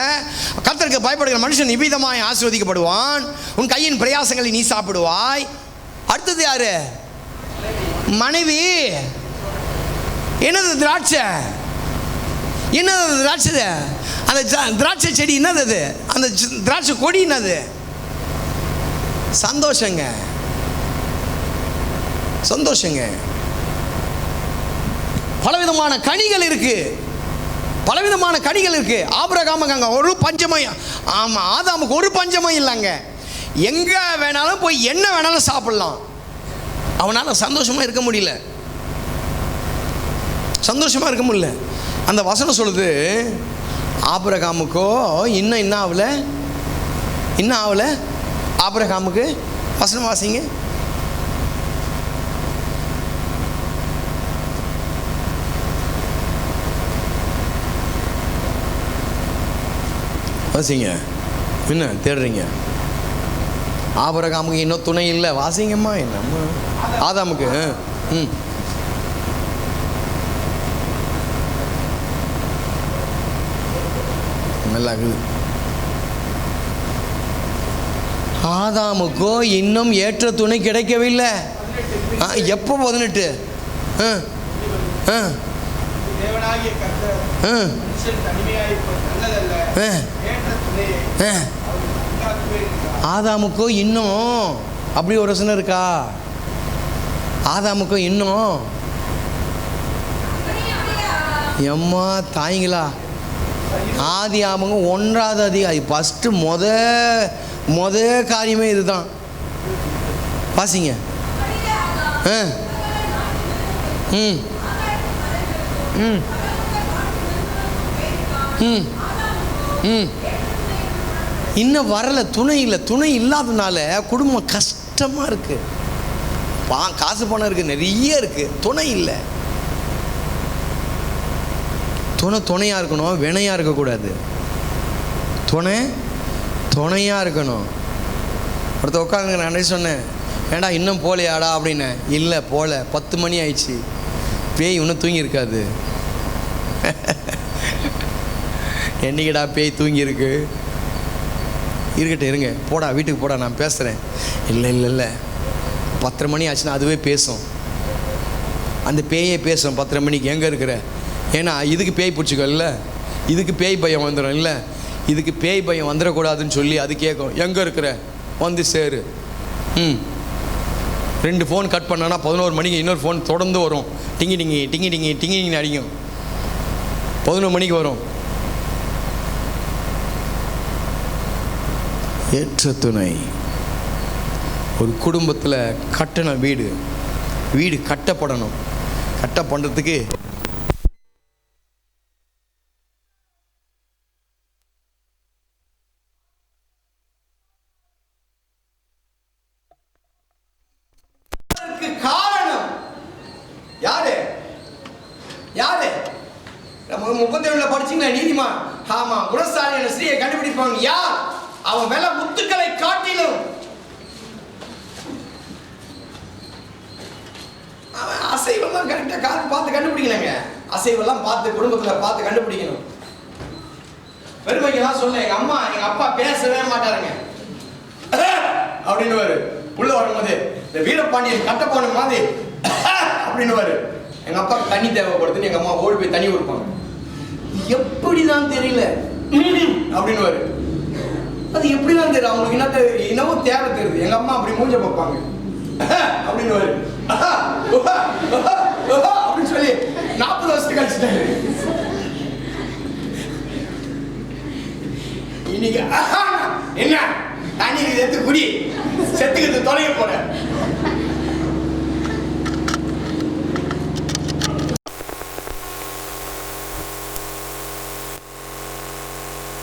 கர்த்தருக்கு பயப்படுகிற மனுஷன் நிபீதமாய் ஆசீர்வதிக்கப்படுவான், உன் கையின் பிரயாசங்களை நீ சாப்பிடுவாய். அடுத்தது யாரு? மனைவி. என்னது? திராட்சை. என்னது திராட்சை? அந்த திராட்சை செடி என்னது? அந்த திராட்சை கொடி என்னது? சந்தோஷங்க. பலவிதமான கனிகள் இருக்கு. ஆபிரகாமுக்கு அங்க ஒரு பஞ்சமும், ஆதாமுக்கு ஒரு பஞ்சமும் இல்லைங்க. எங்க வேணாலும் போய் என்ன வேணாலும் சாப்பிடலாம். அவனால சந்தோஷமா இருக்க முடியல. அந்த வசனம் சொல்லுது, ஆபிரகாமுக்கோ இன்னும் என்ன ஆகல. ஆபிரகாமுக்கு வசனம் வாசிங்க. என்ன தேடுறீங்க? ஆபிரகாமுக்கு இன்னும் துணை இல்லை. வாசிங்கம்மா. நம்ம ஆதாமுக்கு நல்லா இருக்குது. ஆதாமுக்கோ இன்னும் ஏற்ற துணை கிடைக்கவில்லை. எப்போ? 18. ஆதாமுக்கோ இன்னும் அப்படி ஒரு வசனம் இருக்கா? ஆதாமுக்கோ இன்னும் எம்மா தாய்ங்களா, ஆதி ஆமங்க 1ஆவது அதிகாரம் ஃபஸ்ட்டு முத காரியமே இதுதான். வாசிங்க. ம் ம் ம் இன்னும் வரலை, துணை இல்லை. துணை இல்லாதனால குடும்பம் கஷ்டமாக இருக்குது. காசு பணம் இருக்குது, நிறைய இருக்குது, துணை இல்லை. துணையாக இருக்கணும், வினையாக இருக்கக்கூடாது. துணையாக இருக்கணும். ஒருத்தர் உட்காந்துங்க, நான் என்ன சொன்னேன், ஏண்டா இன்னும் போகலையாடா அப்படின்னு. இல்லை போகல, 10 மணி ஆயிடுச்சு. பேய் இன்னும் தூங்கியிருக்காது. என்னைக்கிடா பேய் தூங்கியிருக்கு? இருக்கட்டும், இருங்க, போடா வீட்டுக்கு போடா, நான் பேசுகிறேன். இல்லை 10 மணி ஆச்சுன்னா அதுவே பேசும். அந்த பேயே பேசும் 10 மணிக்கு, எங்கே இருக்கிற? ஏன்னா இதுக்கு பேய் பிடிச்சிக்கோ இல்லை, இதுக்கு பேய் பயம் வந்துடும் இல்லை, இதுக்கு பேய் பயம் வந்துடக்கூடாதுன்னு சொல்லி அது கேட்கும், எங்கே இருக்கிற, வந்து சேரு. 2 ஃபோன் கட் பண்ணானா 11 மணிக்கு இன்னொரு ஃபோன் தொடர்ந்து வரும். டிங்கி டிங்கி டிங்கி டிங்கி டிங்கி டிங்கி அடிக்கும். 11 மணிக்கு வரும். ஏற்ற துணை. ஒரு குடும்பத்தில் கட்டண வீடு கட்டப்படணும். கட்டப்படுறதுக்கு காரணம் யாரு? நம்ம 37 படிச்சீங்களா நீதிமான்? ஆமா, குணசாலியான ஸ்திரியை கண்டுபிடிப்பாங்க. யார்? அவன் மேல முத்துக்களை காட்டிலும் அவன் அசைவெல்லாம் கரெக்டா பார்த்து கண்டுபிடிக்கலங்க. அசைவெல்லாம் பார்த்து குடும்பத்துல பார்த்து கண்டுபிடிக்கணும். பெருமைக்கெல்லாம் சொல்ல, எங்க அப்பா பேசவே மாட்டாருங்க அப்படின்னு உள்ள வரும்போது இந்த வீரபாண்டியன் கட்ட போன மாதிரி அப்படின்னு எங்க அப்பா தண்ணி தேவைப்படுதுன்னு எங்க அம்மா ஓடி போய் தண்ணி கொடுப்பாங்க. எப்படிதான் தெரியல அப்படின்னு அது எப்படிதான் தெரியும் அவங்களுக்கு, என்னவோ தேவை தெரியுது. எங்க அம்மா அப்படி மூஞ்ச பார்ப்பாங்க அப்படின்னு அப்படின்னு சொல்லி 40 வருஷத்துக்கு கழிச்சுட்டாங்க. இன்னைக்கு என்ன தண்ணி எடுத்து குடி, செத்துக்கிறது தொலைய போற.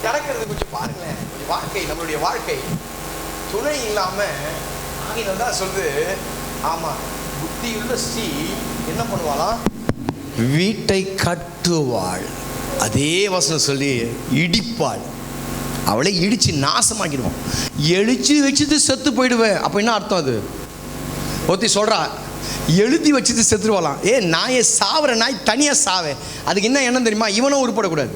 நடக்கிறது கொஞ்சம் பாருங்களேன். வாழ்க்கை, நம்மளுடைய வாழ்க்கை துணை இல்லாம ஆங்கிலம் தான் சொல்லுது. ஆமா, புத்தியுள்ள ஸ்ரீ என்ன பண்ணுவாளாம்? வீட்டை கட்டுவாள். அதே வசனம் சொல்லி இடிப்பாள். அவளை இடிச்சு நாசமாக்கிடுவான். எழுச்சி வச்சுட்டு செத்து போயிடுவேன். அப்ப என்ன அர்த்தம்? அது ஒருத்தி சொல்றா, எழுதி வச்சுட்டு செத்துருவாளாம். நாயை சாவற நாய் தனியா சாவே. அதுக்கு என்ன எண்ணம் தெரியுமா? இவனும் உருப்படக்கூடாது.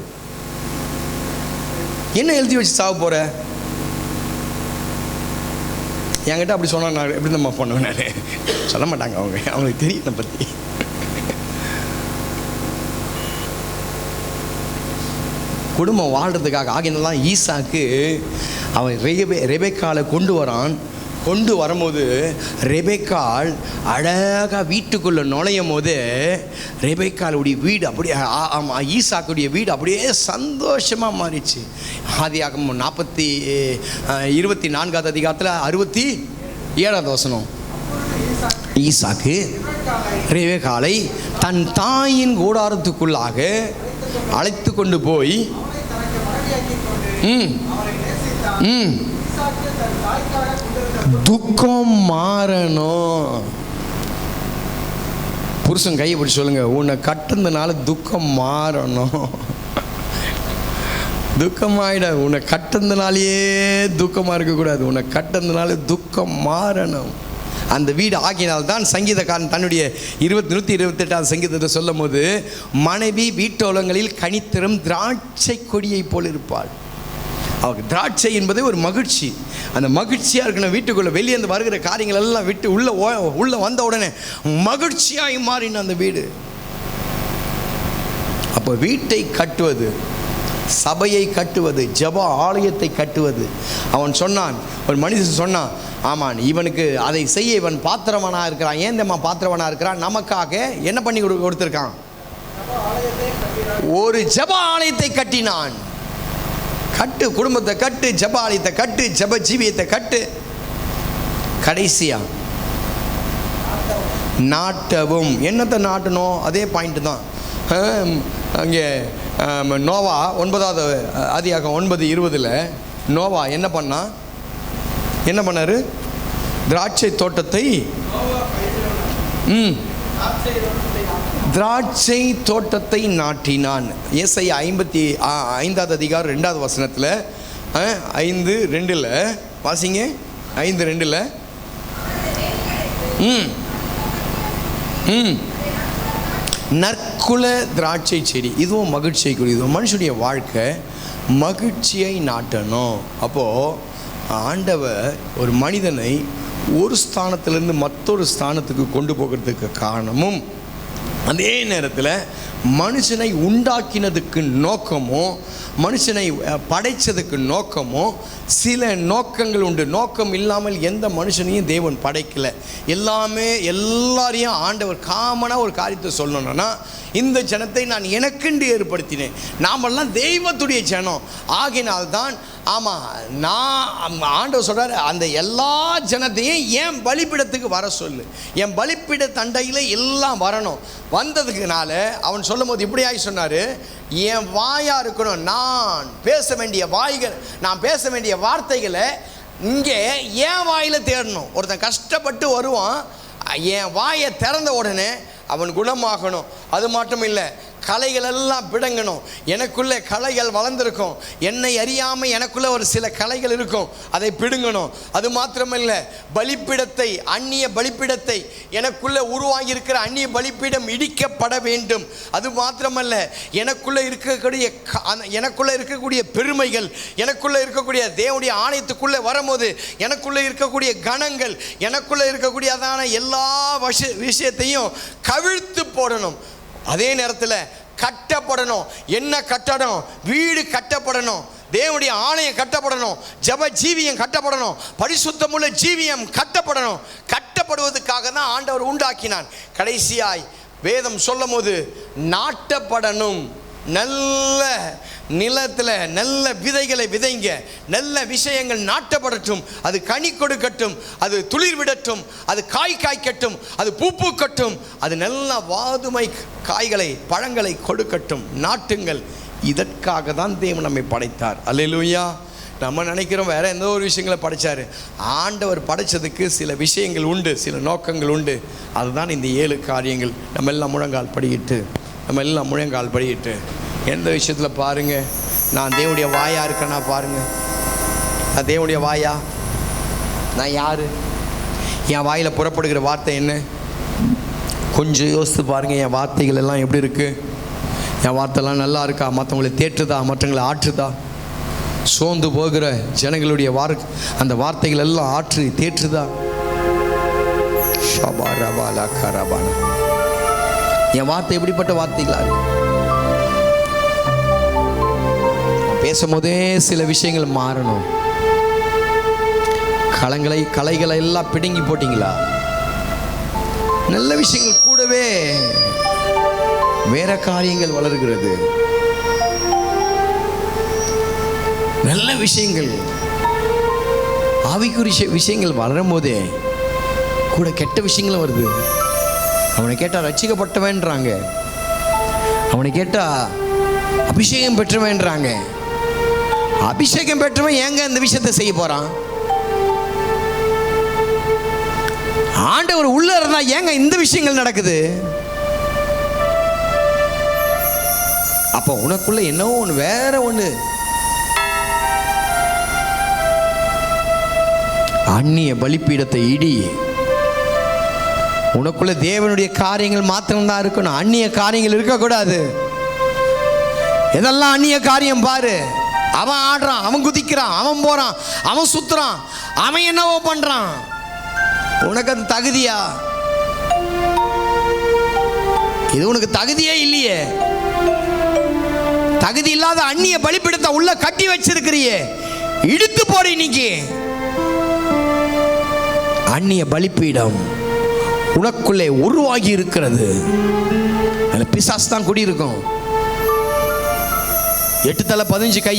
என்ன எழுதி வச்சு சாவ போற? என்கிட்ட அப்படி சொன்னா நான் எப்படி நம்ம பண்ணுவேன்? நான் சொல்ல மாட்டாங்க, அவங்களுக்கு தெரியும் என்னை பத்தி. குடும்பம் வாழ்றதுக்காக ஆகினெல்லாம் ஈசாக்கு அவன் ரெபெக்காளை கொண்டு வரும்போது ரெபெக்காள் அழகாக வீட்டுக்குள்ளே நுழையும் போது ரெபெக்காளுடைய வீடு அப்படியே, ஆமாம், ஈசாக்குடைய வீடு அப்படியே சந்தோஷமாக மாறிச்சு. ஆதியாகமம் 24 அதிகாரத்தில் 67 வசனம். ஈசாக்கு ரெபெக்காளை தன் தாயின் கூடாரத்துக்குள்ளாக அழைத்து கொண்டு போய் துக்கம் மாறணும். புருஷன் கையை பிடிச்சி சொல்லுங்க, உன்னை கட்டுனதுனால துக்கம் மாறணும். துக்கமாயிட, உன்னை கட்டுனதுனாலேயே துக்கமாக இருக்கக்கூடாது. உன்னை கட்டுனதுனால துக்கம் மாறணும். அந்த வீடு ஆகினால்தான் சங்கீதக்காரன் தன்னுடைய 128 சங்கீதத்தை சொல்லும் போது, மனைவி வீட்டோலங்களில் கனித்தரும் திராட்சை கொடியை போல் இருப்பாள். அவருக்கு திராட்சை என்பது ஒரு மகிழ்ச்சி. அந்த மகிழ்ச்சியாக இருக்கணும். வீட்டுக்குள்ளே வெளியே அந்த வருகிற காரியங்கள் எல்லாம் விட்டு உள்ள வந்த உடனே மகிழ்ச்சியாகி மாறின அந்த வீடு. அப்போ வீட்டை கட்டுவது, சபையை கட்டுவது, ஜெப ஆலயத்தை கட்டுவது. அவன் சொன்னான், ஒரு மனிதன் சொன்னான், ஆமாம், இவனுக்கு அதை செய்ய இவன் பாத்திரவனாக இருக்கிறான். ஏன் தெரியுமா பாத்திரவனாக இருக்கிறான்? நமக்காக என்ன பண்ணி கொடுத்துருக்கான்? ஒரு ஜெப ஆலயத்தை கட்டினான். கட்டு, குடும்பத்தை கட்டு, ஜெப ஆலயத்தை கட்டு, ஜெப ஜீவியத்தை கட்டு. கடைசியா நாட்டவும். என்னத்தை நாட்டணும்? அதே பாயிண்ட் தான். அங்கே நோவா 9வது அதிகாரம் 9:20 நோவா என்ன பண்ணார்? திராட்சை தோட்டத்தை நாட்டினான். ஏசாயா 55வது அதிகாரம் 2வது வசனத்தில் 5:2 வாசிங்க. 5:2 நற்குல திராட்சை செடி, இதுவும் மகிழ்ச்சிக்குரியது. மனுஷனுடைய வாழ்க்கை மகிழ்ச்சியை நாட்டணும். அப்போது ஆண்டவர் ஒரு மனிதனை ஒரு ஸ்தானத்திலிருந்து மற்றொரு ஸ்தானத்துக்கு கொண்டு போகிறதுக்கு காரணமும், அதே நேரத்தில் மனுஷனை உண்டாக்கினதுக்கு நோக்கமோ, மனுஷனை படைத்ததுக்கு நோக்கமோ சில நோக்கங்கள் உண்டு. நோக்கம் இல்லாமல் எந்த மனுஷனையும் தேவன் படைக்கலை. எல்லாரையும் ஆண்டவர் காமனாக ஒரு காரியத்தை சொல்லணும்னா, இந்த ஜனத்தை நான் எனக்கென்று ஏற்படுத்தினேன். நாமெல்லாம் தெய்வத்துடைய ஜனம் ஆகினால்தான். ஆமாம், நான் ஆண்டவர் சொல்கிறார், அந்த எல்லா ஜனத்தையும் என் பலிப்பிடத்துக்கு வர சொல்லு, என் பலிப்பிட தண்டையில் எல்லாம் வரணும். வந்ததுக்குனால அவன் சொல்லும் போது இப்படி ஆகி சொன்னார், என் வாயாக இருக்கணும். நான் பேச வேண்டிய வார்த்தைகளை இங்கே என் வாயில் தேடணும். ஒருத்தன் கஷ்டப்பட்டு வருவான், என் வாயை திறந்த உடனே அவன் குணமாகணும். அது மட்டும் இல்லை, கலைகள் எல்லாம் பிடுங்கணும். எனக்குள்ளே கலைகள் வளர்ந்துருக்கும், என்னை அறியாமல் எனக்குள்ளே ஒரு சில கலைகள் இருக்கும், அதை பிடுங்கணும். அது மாத்திரமில்லை, பலிப்பிடத்தை, அந்நிய பலிப்பிடத்தை, எனக்குள்ளே உருவாகி இருக்கிற அந்நிய பலிப்பிடம் இடிக்கப்பட வேண்டும். அது மாத்திரமல்ல, எனக்குள்ளே இருக்கக்கூடிய பெருமைகள், எனக்குள்ளே இருக்கக்கூடிய தேவனுடைய ஆலயத்துக்குள்ளே வரும்போது எனக்குள்ளே இருக்கக்கூடிய கணங்கள், எனக்குள்ளே இருக்கக்கூடிய அதான எல்லா விஷயத்தையும் கவிழ்த்து போடணும். அதே நேரத்தில் கட்டப்படணும். என்ன கட்டணும்? வீடு கட்டப்படணும், தேவனுடைய ஆலயம் கட்டப்படணும், ஜப ஜீவியம் கட்டப்படணும், பரிசுத்தமுள்ள ஜீவியம் கட்டப்படணும். கட்டப்படுவதற்காக தான் ஆண்டவர் உண்டாக்கினான். கடைசியாய் வேதம் சொல்லும் போது நாட்டப்படணும். நல்ல நிலத்தில் நல்ல விதைகளை விதைங்க, நல்ல விஷயங்கள் நாட்டப்படட்டும், அது கனி கொடுக்கட்டும், அது துளிர் விடட்டும், அது காய்க்கட்டும், அது பூக்கட்டும், அது நல்ல வாதுமை காய்களை பழங்களை கொடுக்கட்டும். நாட்டுங்கள். இதற்காக தான் தேவன் நம்மை படைத்தார். அல்லேலூயா. நம்ம நினைக்கிறோம் வேற எந்த ஒரு விஷயங்களை படைச்சார். ஆண்டவர் படைச்சதுக்கு சில விஷயங்கள் உண்டு, சில நோக்கங்கள் உண்டு. அதுதான் இந்த 7 காரியங்கள். நம்ம எல்லாம் முழங்கால் படிக்கிட்டு எந்த விஷயத்தில் பாருங்கள், நான் தேவனுடைய வாயா இருக்கேன்னா பாருங்கள், நான் தேவனுடைய வாயா, நான் யார், என் வாயில் புறப்படுகிற வார்த்தை என்ன? கொஞ்சம் யோசித்து பாருங்கள், என் வார்த்தைகள் எல்லாம் எப்படி இருக்குது? என் வார்த்தைலாம் நல்லா இருக்கா? மற்றவங்களை தேற்றுதா? மற்றவங்களை ஆற்றுதா? சோர்ந்து போகிற ஜனங்களுடைய அந்த வார்த்தைகள் எல்லாம் ஆற்று தேற்றுதா? என் வார்த்தை எப்படிப்பட்ட வார்த்தைகளா இருக்கு? பேசும்போதே சில விஷயங்கள் மாறணும். கலைகளை எல்லாம் பிடுங்கி போட்டிங்களா? நல்ல விஷயங்கள் கூடவே வேற காரியங்கள் வளர்கிறது. நல்ல விஷயங்கள், ஆவிக்குரிய விஷயங்கள் வளரும் போதே கூட கெட்ட விஷயங்களும் வருது. அவனை கேட்டால் ரட்சிக்கப்பட்டவன்றாங்க, அவனை கேட்டால் அபிஷேகம் பெற்றவன்றாங்க. அபிஷேகம் பெற்றவன் ஏங்க இந்த விஷயத்தை செய்ய போறான்? ஆண்டவர் உள்ள இருந்தா ஏங்க இந்த விஷயங்கள் நடக்குது? அப்போ உனக்குள்ள என்னவோ ஒன்று, வேற ஒன்று. அந்நிய பலிப்பீடத்தை இடி. உனக்குள்ள தேவனுடைய காரியங்கள் மாத்திரம்தான் இருக்கணும், அந்நிய காரியங்கள் இருக்கக்கூடாது. இதெல்லாம் அந்நிய காரியம் பாரு. அவன் ஆடுறான், அவன் குதிக்கிறான், அவன் போறான், அவன் சுத்துறான், அவன் என்னவோ பண்றான். உனக்கு அது தகுதியா? இது உனக்கு தகுதியே இல்லையே. தகுதி இல்லாத அந்நிய பலிப்பீடத்தை உள்ள கட்டி வச்சிருக்கிறியே, இழுத்து போடு இன்னைக்கு. அந்நிய பலிப்பீடம் உனக்குள்ளே உருவாகி இருக்கிறது. அதில் பிசாசு தான் குடியிருக்கும். 8 தலை 15 கை,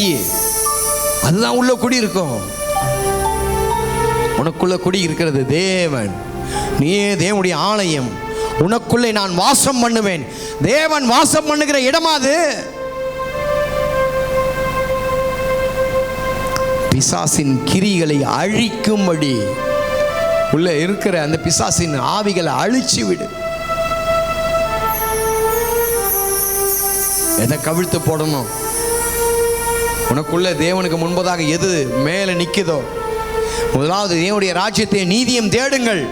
அதுதான் உள்ள குடி இருக்கும். உனக்குள்ள குடி இருக்கிறது தேவன். நீயே தேவனுடைய ஆலயம். உனக்குள்ளே நான் வாசம் பண்ணுவேன். தேவன் வாசம் பண்ணுகிற இடமா அது? பிசாசின் கிரிகளை அழிக்கும்படி உள்ள இருக்கிற அந்த பிசாசின் ஆவிகளை அழிச்சு விடு. எதை கவிழ்த்து போடணும்? உனக்குள்ள தேவனுக்கு முன்பதாக எது மேலே நிற்குதோ, முதலாவது தேவனுடைய ராஜ்யத்தை நீதியும் தேடுங்கள்.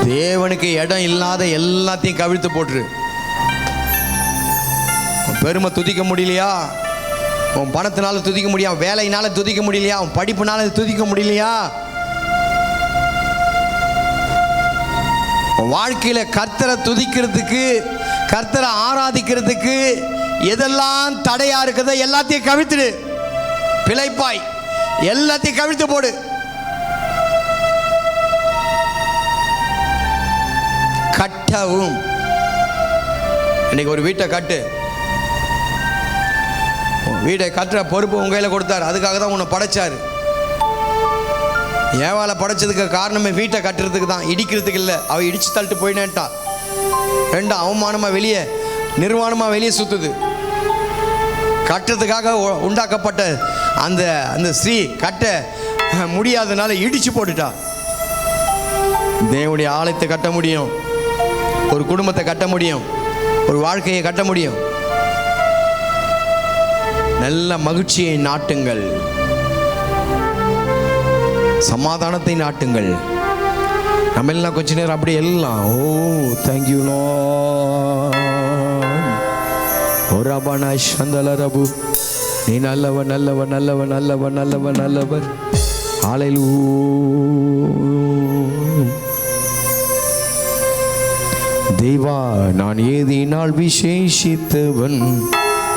தேவனுக்கு இடம் இல்லாத எல்லாத்தையும் கவிழ்த்து போட்டுரு. பெருமை துதிக்க முடியலையா? உன் பணத்தினால துதிக்க முடியா? வேலையினால துதிக்க முடியலையா? உன் படிப்புனால துதிக்க முடியலையா? வாழ்க்கையில கர்த்தரை துதிக்கிறதுக்கு, கர்த்தரை ஆராதிக்கிறதுக்கு எதெல்லாம் தடையா இருக்குதோ எல்லாத்தையும் கவிழ்த்துடு. பிழைப்பாய், எல்லாத்தையும் கவிழ்த்து போடு. கட்டவும். இன்னைக்கு ஒரு வீட்டை கட்டு. வீட்டை கட்டுற பொறுப்பு உங்க கையில் கொடுத்தாரு. அதுக்காக தான் உன்னை படைச்சாரு. ஏவாளை படைச்சதுக்கு காரணமே வீட்டை கட்டுறதுக்கு தான், இடிக்கிறதுக்கு இல்லை. அவ இடிச்சு தள்ளிட்டு போயினேன்ட்டான். ரெண்டும் அவமானமா வெளியே, நிர்வாணமா வெளியே சுத்துது. கட்டுறதுக்காக உண்டாக்கப்பட்ட அந்த அந்த ஸ்ரீ கட்ட முடியாதனால இடிச்சு போட்டுட்டா. தேவனுடைய ஆலயத்தை கட்ட முடியும், ஒரு குடும்பத்தை கட்ட முடியும், ஒரு வாழ்க்கையை கட்ட முடியும். நல்ல மகிழ்ச்சியை நாட்டுங்கள், சமாதானத்தை நாட்டுங்கள். நம்ம எல்லாம் கொஞ்ச நேரம் அப்படி எல்லாம் ஓ தேங்க்யூ ஒரு அபானா சந்தல ரபு, நீ நல்லவன் நல்லவன் நல்லவன் நல்லவன் நல்லவன் நல்லவன். தேவா நான் ஏதினால் விசேஷித்தவன்,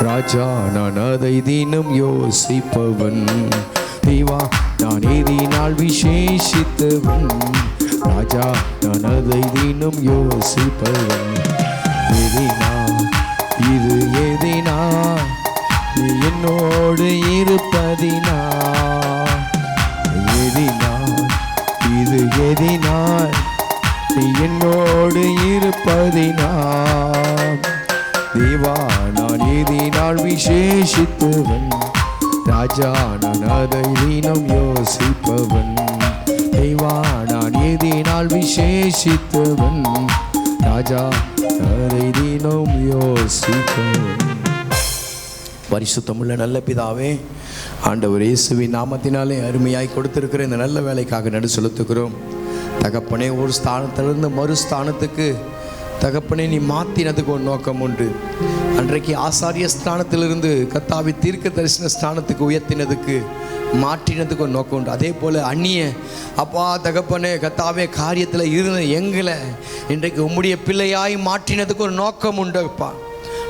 ராஜா நான் அதை தினம் யோசிப்பவன். தேவா நான் ஏதினால் விசேஷித்தவன், ராஜா நான் அதை தினம் யோசிப்பவன். எதினா இது எதினா நீ என்னோடு இருப்பதினா, எதினா இது எதினா நீ என்னோடு இருப்பதினா. தேவா நான் ஏதினால் விசேஷித்தவன், ராஜா நான் அதை தினம் யோசிப்பவன். தேவா நான் ஏதினால் விசேஷித்தவன், ராஜா அதை தினம் யோசிப்பவன். பரிசுத்தமுள்ள நல்ல பிதாவே, ஆண்டவர் இயேசுவின் நாமத்தினாலே அருமையாய் கொடுத்திருக்கிற இந்த நல்ல வேலைக்காக நடு செலுத்துகிறோம். தகப்பனே, ஒரு ஸ்தானத்திலிருந்து மறு ஸ்தானத்துக்கு தகப்பனே நீ மாற்றினதுக்கு ஒரு நோக்கம் உண்டு. அன்றைக்கு ஆசாரிய ஸ்தானத்திலிருந்து கர்த்தாவி தீர்க்க தரிசன ஸ்தானத்துக்கு உயர்த்தினதுக்கு மாற்றினதுக்கு ஒரு நோக்கம் உண்டு. அதே போல் அந்நிய அப்பா தகப்பனே கர்த்தாவே காரியத்தில் இருந்த எங்களை இன்றைக்கு உம்முடைய பிள்ளையாய் மாற்றினதுக்கு ஒரு நோக்கம் உண்டு. அப்பா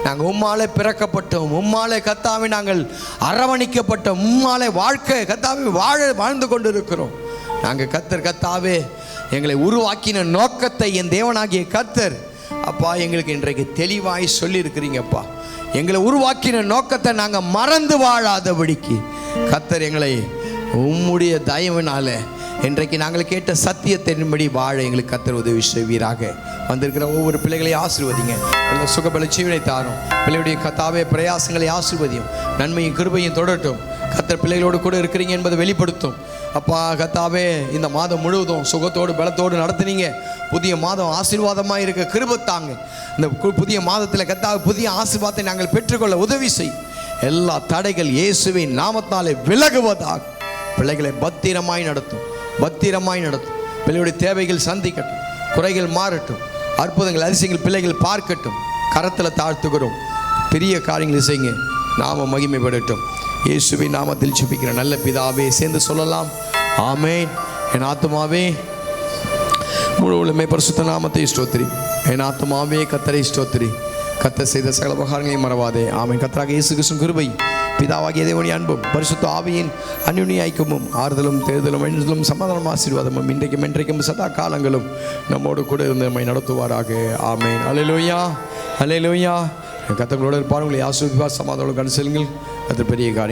நாங்கள் உம்மாலே பிறக்கப்பட்டோம், உம்மாலே கர்த்தாவே நாங்கள் அரவணைக்கப்பட்டோம், உம்மாலே வாழ்க்கை கர்த்தாவே வாழ்ந்து கொண்டு இருக்கிறோம். நாங்கள் கர்த்தாவே எங்களை உருவாக்கின நோக்கத்தை என் தேவனாகிய கர்த்தர் அப்பா எங்களுக்கு இன்றைக்கு தெளிவாய் சொல்லியிருக்கிறீங்கப்பா. எங்களை உருவாக்கின நோக்கத்தை நாங்கள் மறந்து வாழாதபடிக்கு கர்த்தர் எங்களை உம்முடைய தயவினால இன்றைக்கு நாங்கள் கேட்ட சத்தியத்தின்படி வாழ எங்களுக்கு கர்த்தர் உதவி செய்வீராக. வந்திருக்கிற ஒவ்வொரு பிள்ளைகளையும் ஆசீர்வதிங்க, சுகபல ஜீவனை தாரும். பிள்ளைகளுடைய கர்த்தாவே பிரயாசங்களை ஆசீர்வதியும், நன்மையும் கிருபையும் தொடரட்டும். கர்த்தர் பிள்ளைகளோடு கூட இருக்கிறீங்க என்பதை வெளிப்படுத்தும். அப்பா கர்த்தாவே இந்த மாதம் முழுவதும் சுகத்தோடு பலத்தோடு நடத்துனீங்க. புதிய மாதம் ஆசீர்வாதமாக இருக்க கிருபைத்தாங்க. இந்த புதிய மாதத்தில் கர்த்தாவே புதிய ஆசீர்வாதத்தை நாங்கள் பெற்றுக்கொள்ள உதவி செய். எல்லா தடைகள் இயேசுவின் நாமத்தாலே விலகுவதாக. பிள்ளைகளை பத்திரமாய் நடத்தும், பத்திரமாய் நடத்தும். பிள்ளைகளுடைய தேவைகள் சந்திக்கட்டும், குறைகள் மாறட்டும், அற்புதங்கள் அதிசயங்கள் பிள்ளைகள் பார்க்கட்டும். கரத்தில் தாழ்த்துகிறோம், பெரிய காரியங்களை செய்யுங்க, நாம மகிமைப்படட்டும். இயேசுவின் நாமத்தில் ஜெபிக்கிற நல்ல பிதாவே. சேர்ந்து சொல்லலாம் ஆமென். என் ஆத்துமாவே முழு உள்ளமே பரிசுத்த நாமத்தை ஸ்தோத்திரி. என் ஆத்துமாவே கர்த்தரை ஸ்தோத்திரி. கர்த்தர் செய்த சகல உபகாரங்களையும் மறவாதே. ஆமென். கர்த்தராகிய இயேசு கிறிஸ்துவின் கிருபை, பிதாவாகிய தேவனுடைய அன்பும், பரிசுத்த ஆவியின் அந்யோன்ய ஐக்கியமும், ஆறுதலும் தேர்தலும் எழுதலும் சமாதானம் ஆசீர்வாதமும் இன்றைக்கும் என்றைக்கும் சதா காலங்களும் நம்மோடு கூட இருந்து நம்மை நடத்துவாராக. ஆமென். அல்லேலூயா, அல்லேலூயா. கர்த்தர்களோடு இருப்பார். உங்களை ஆசீர்வதிப்பார். சமாதானம் கண்டு செல்லுங்கள். அது பெரிய காரியம்.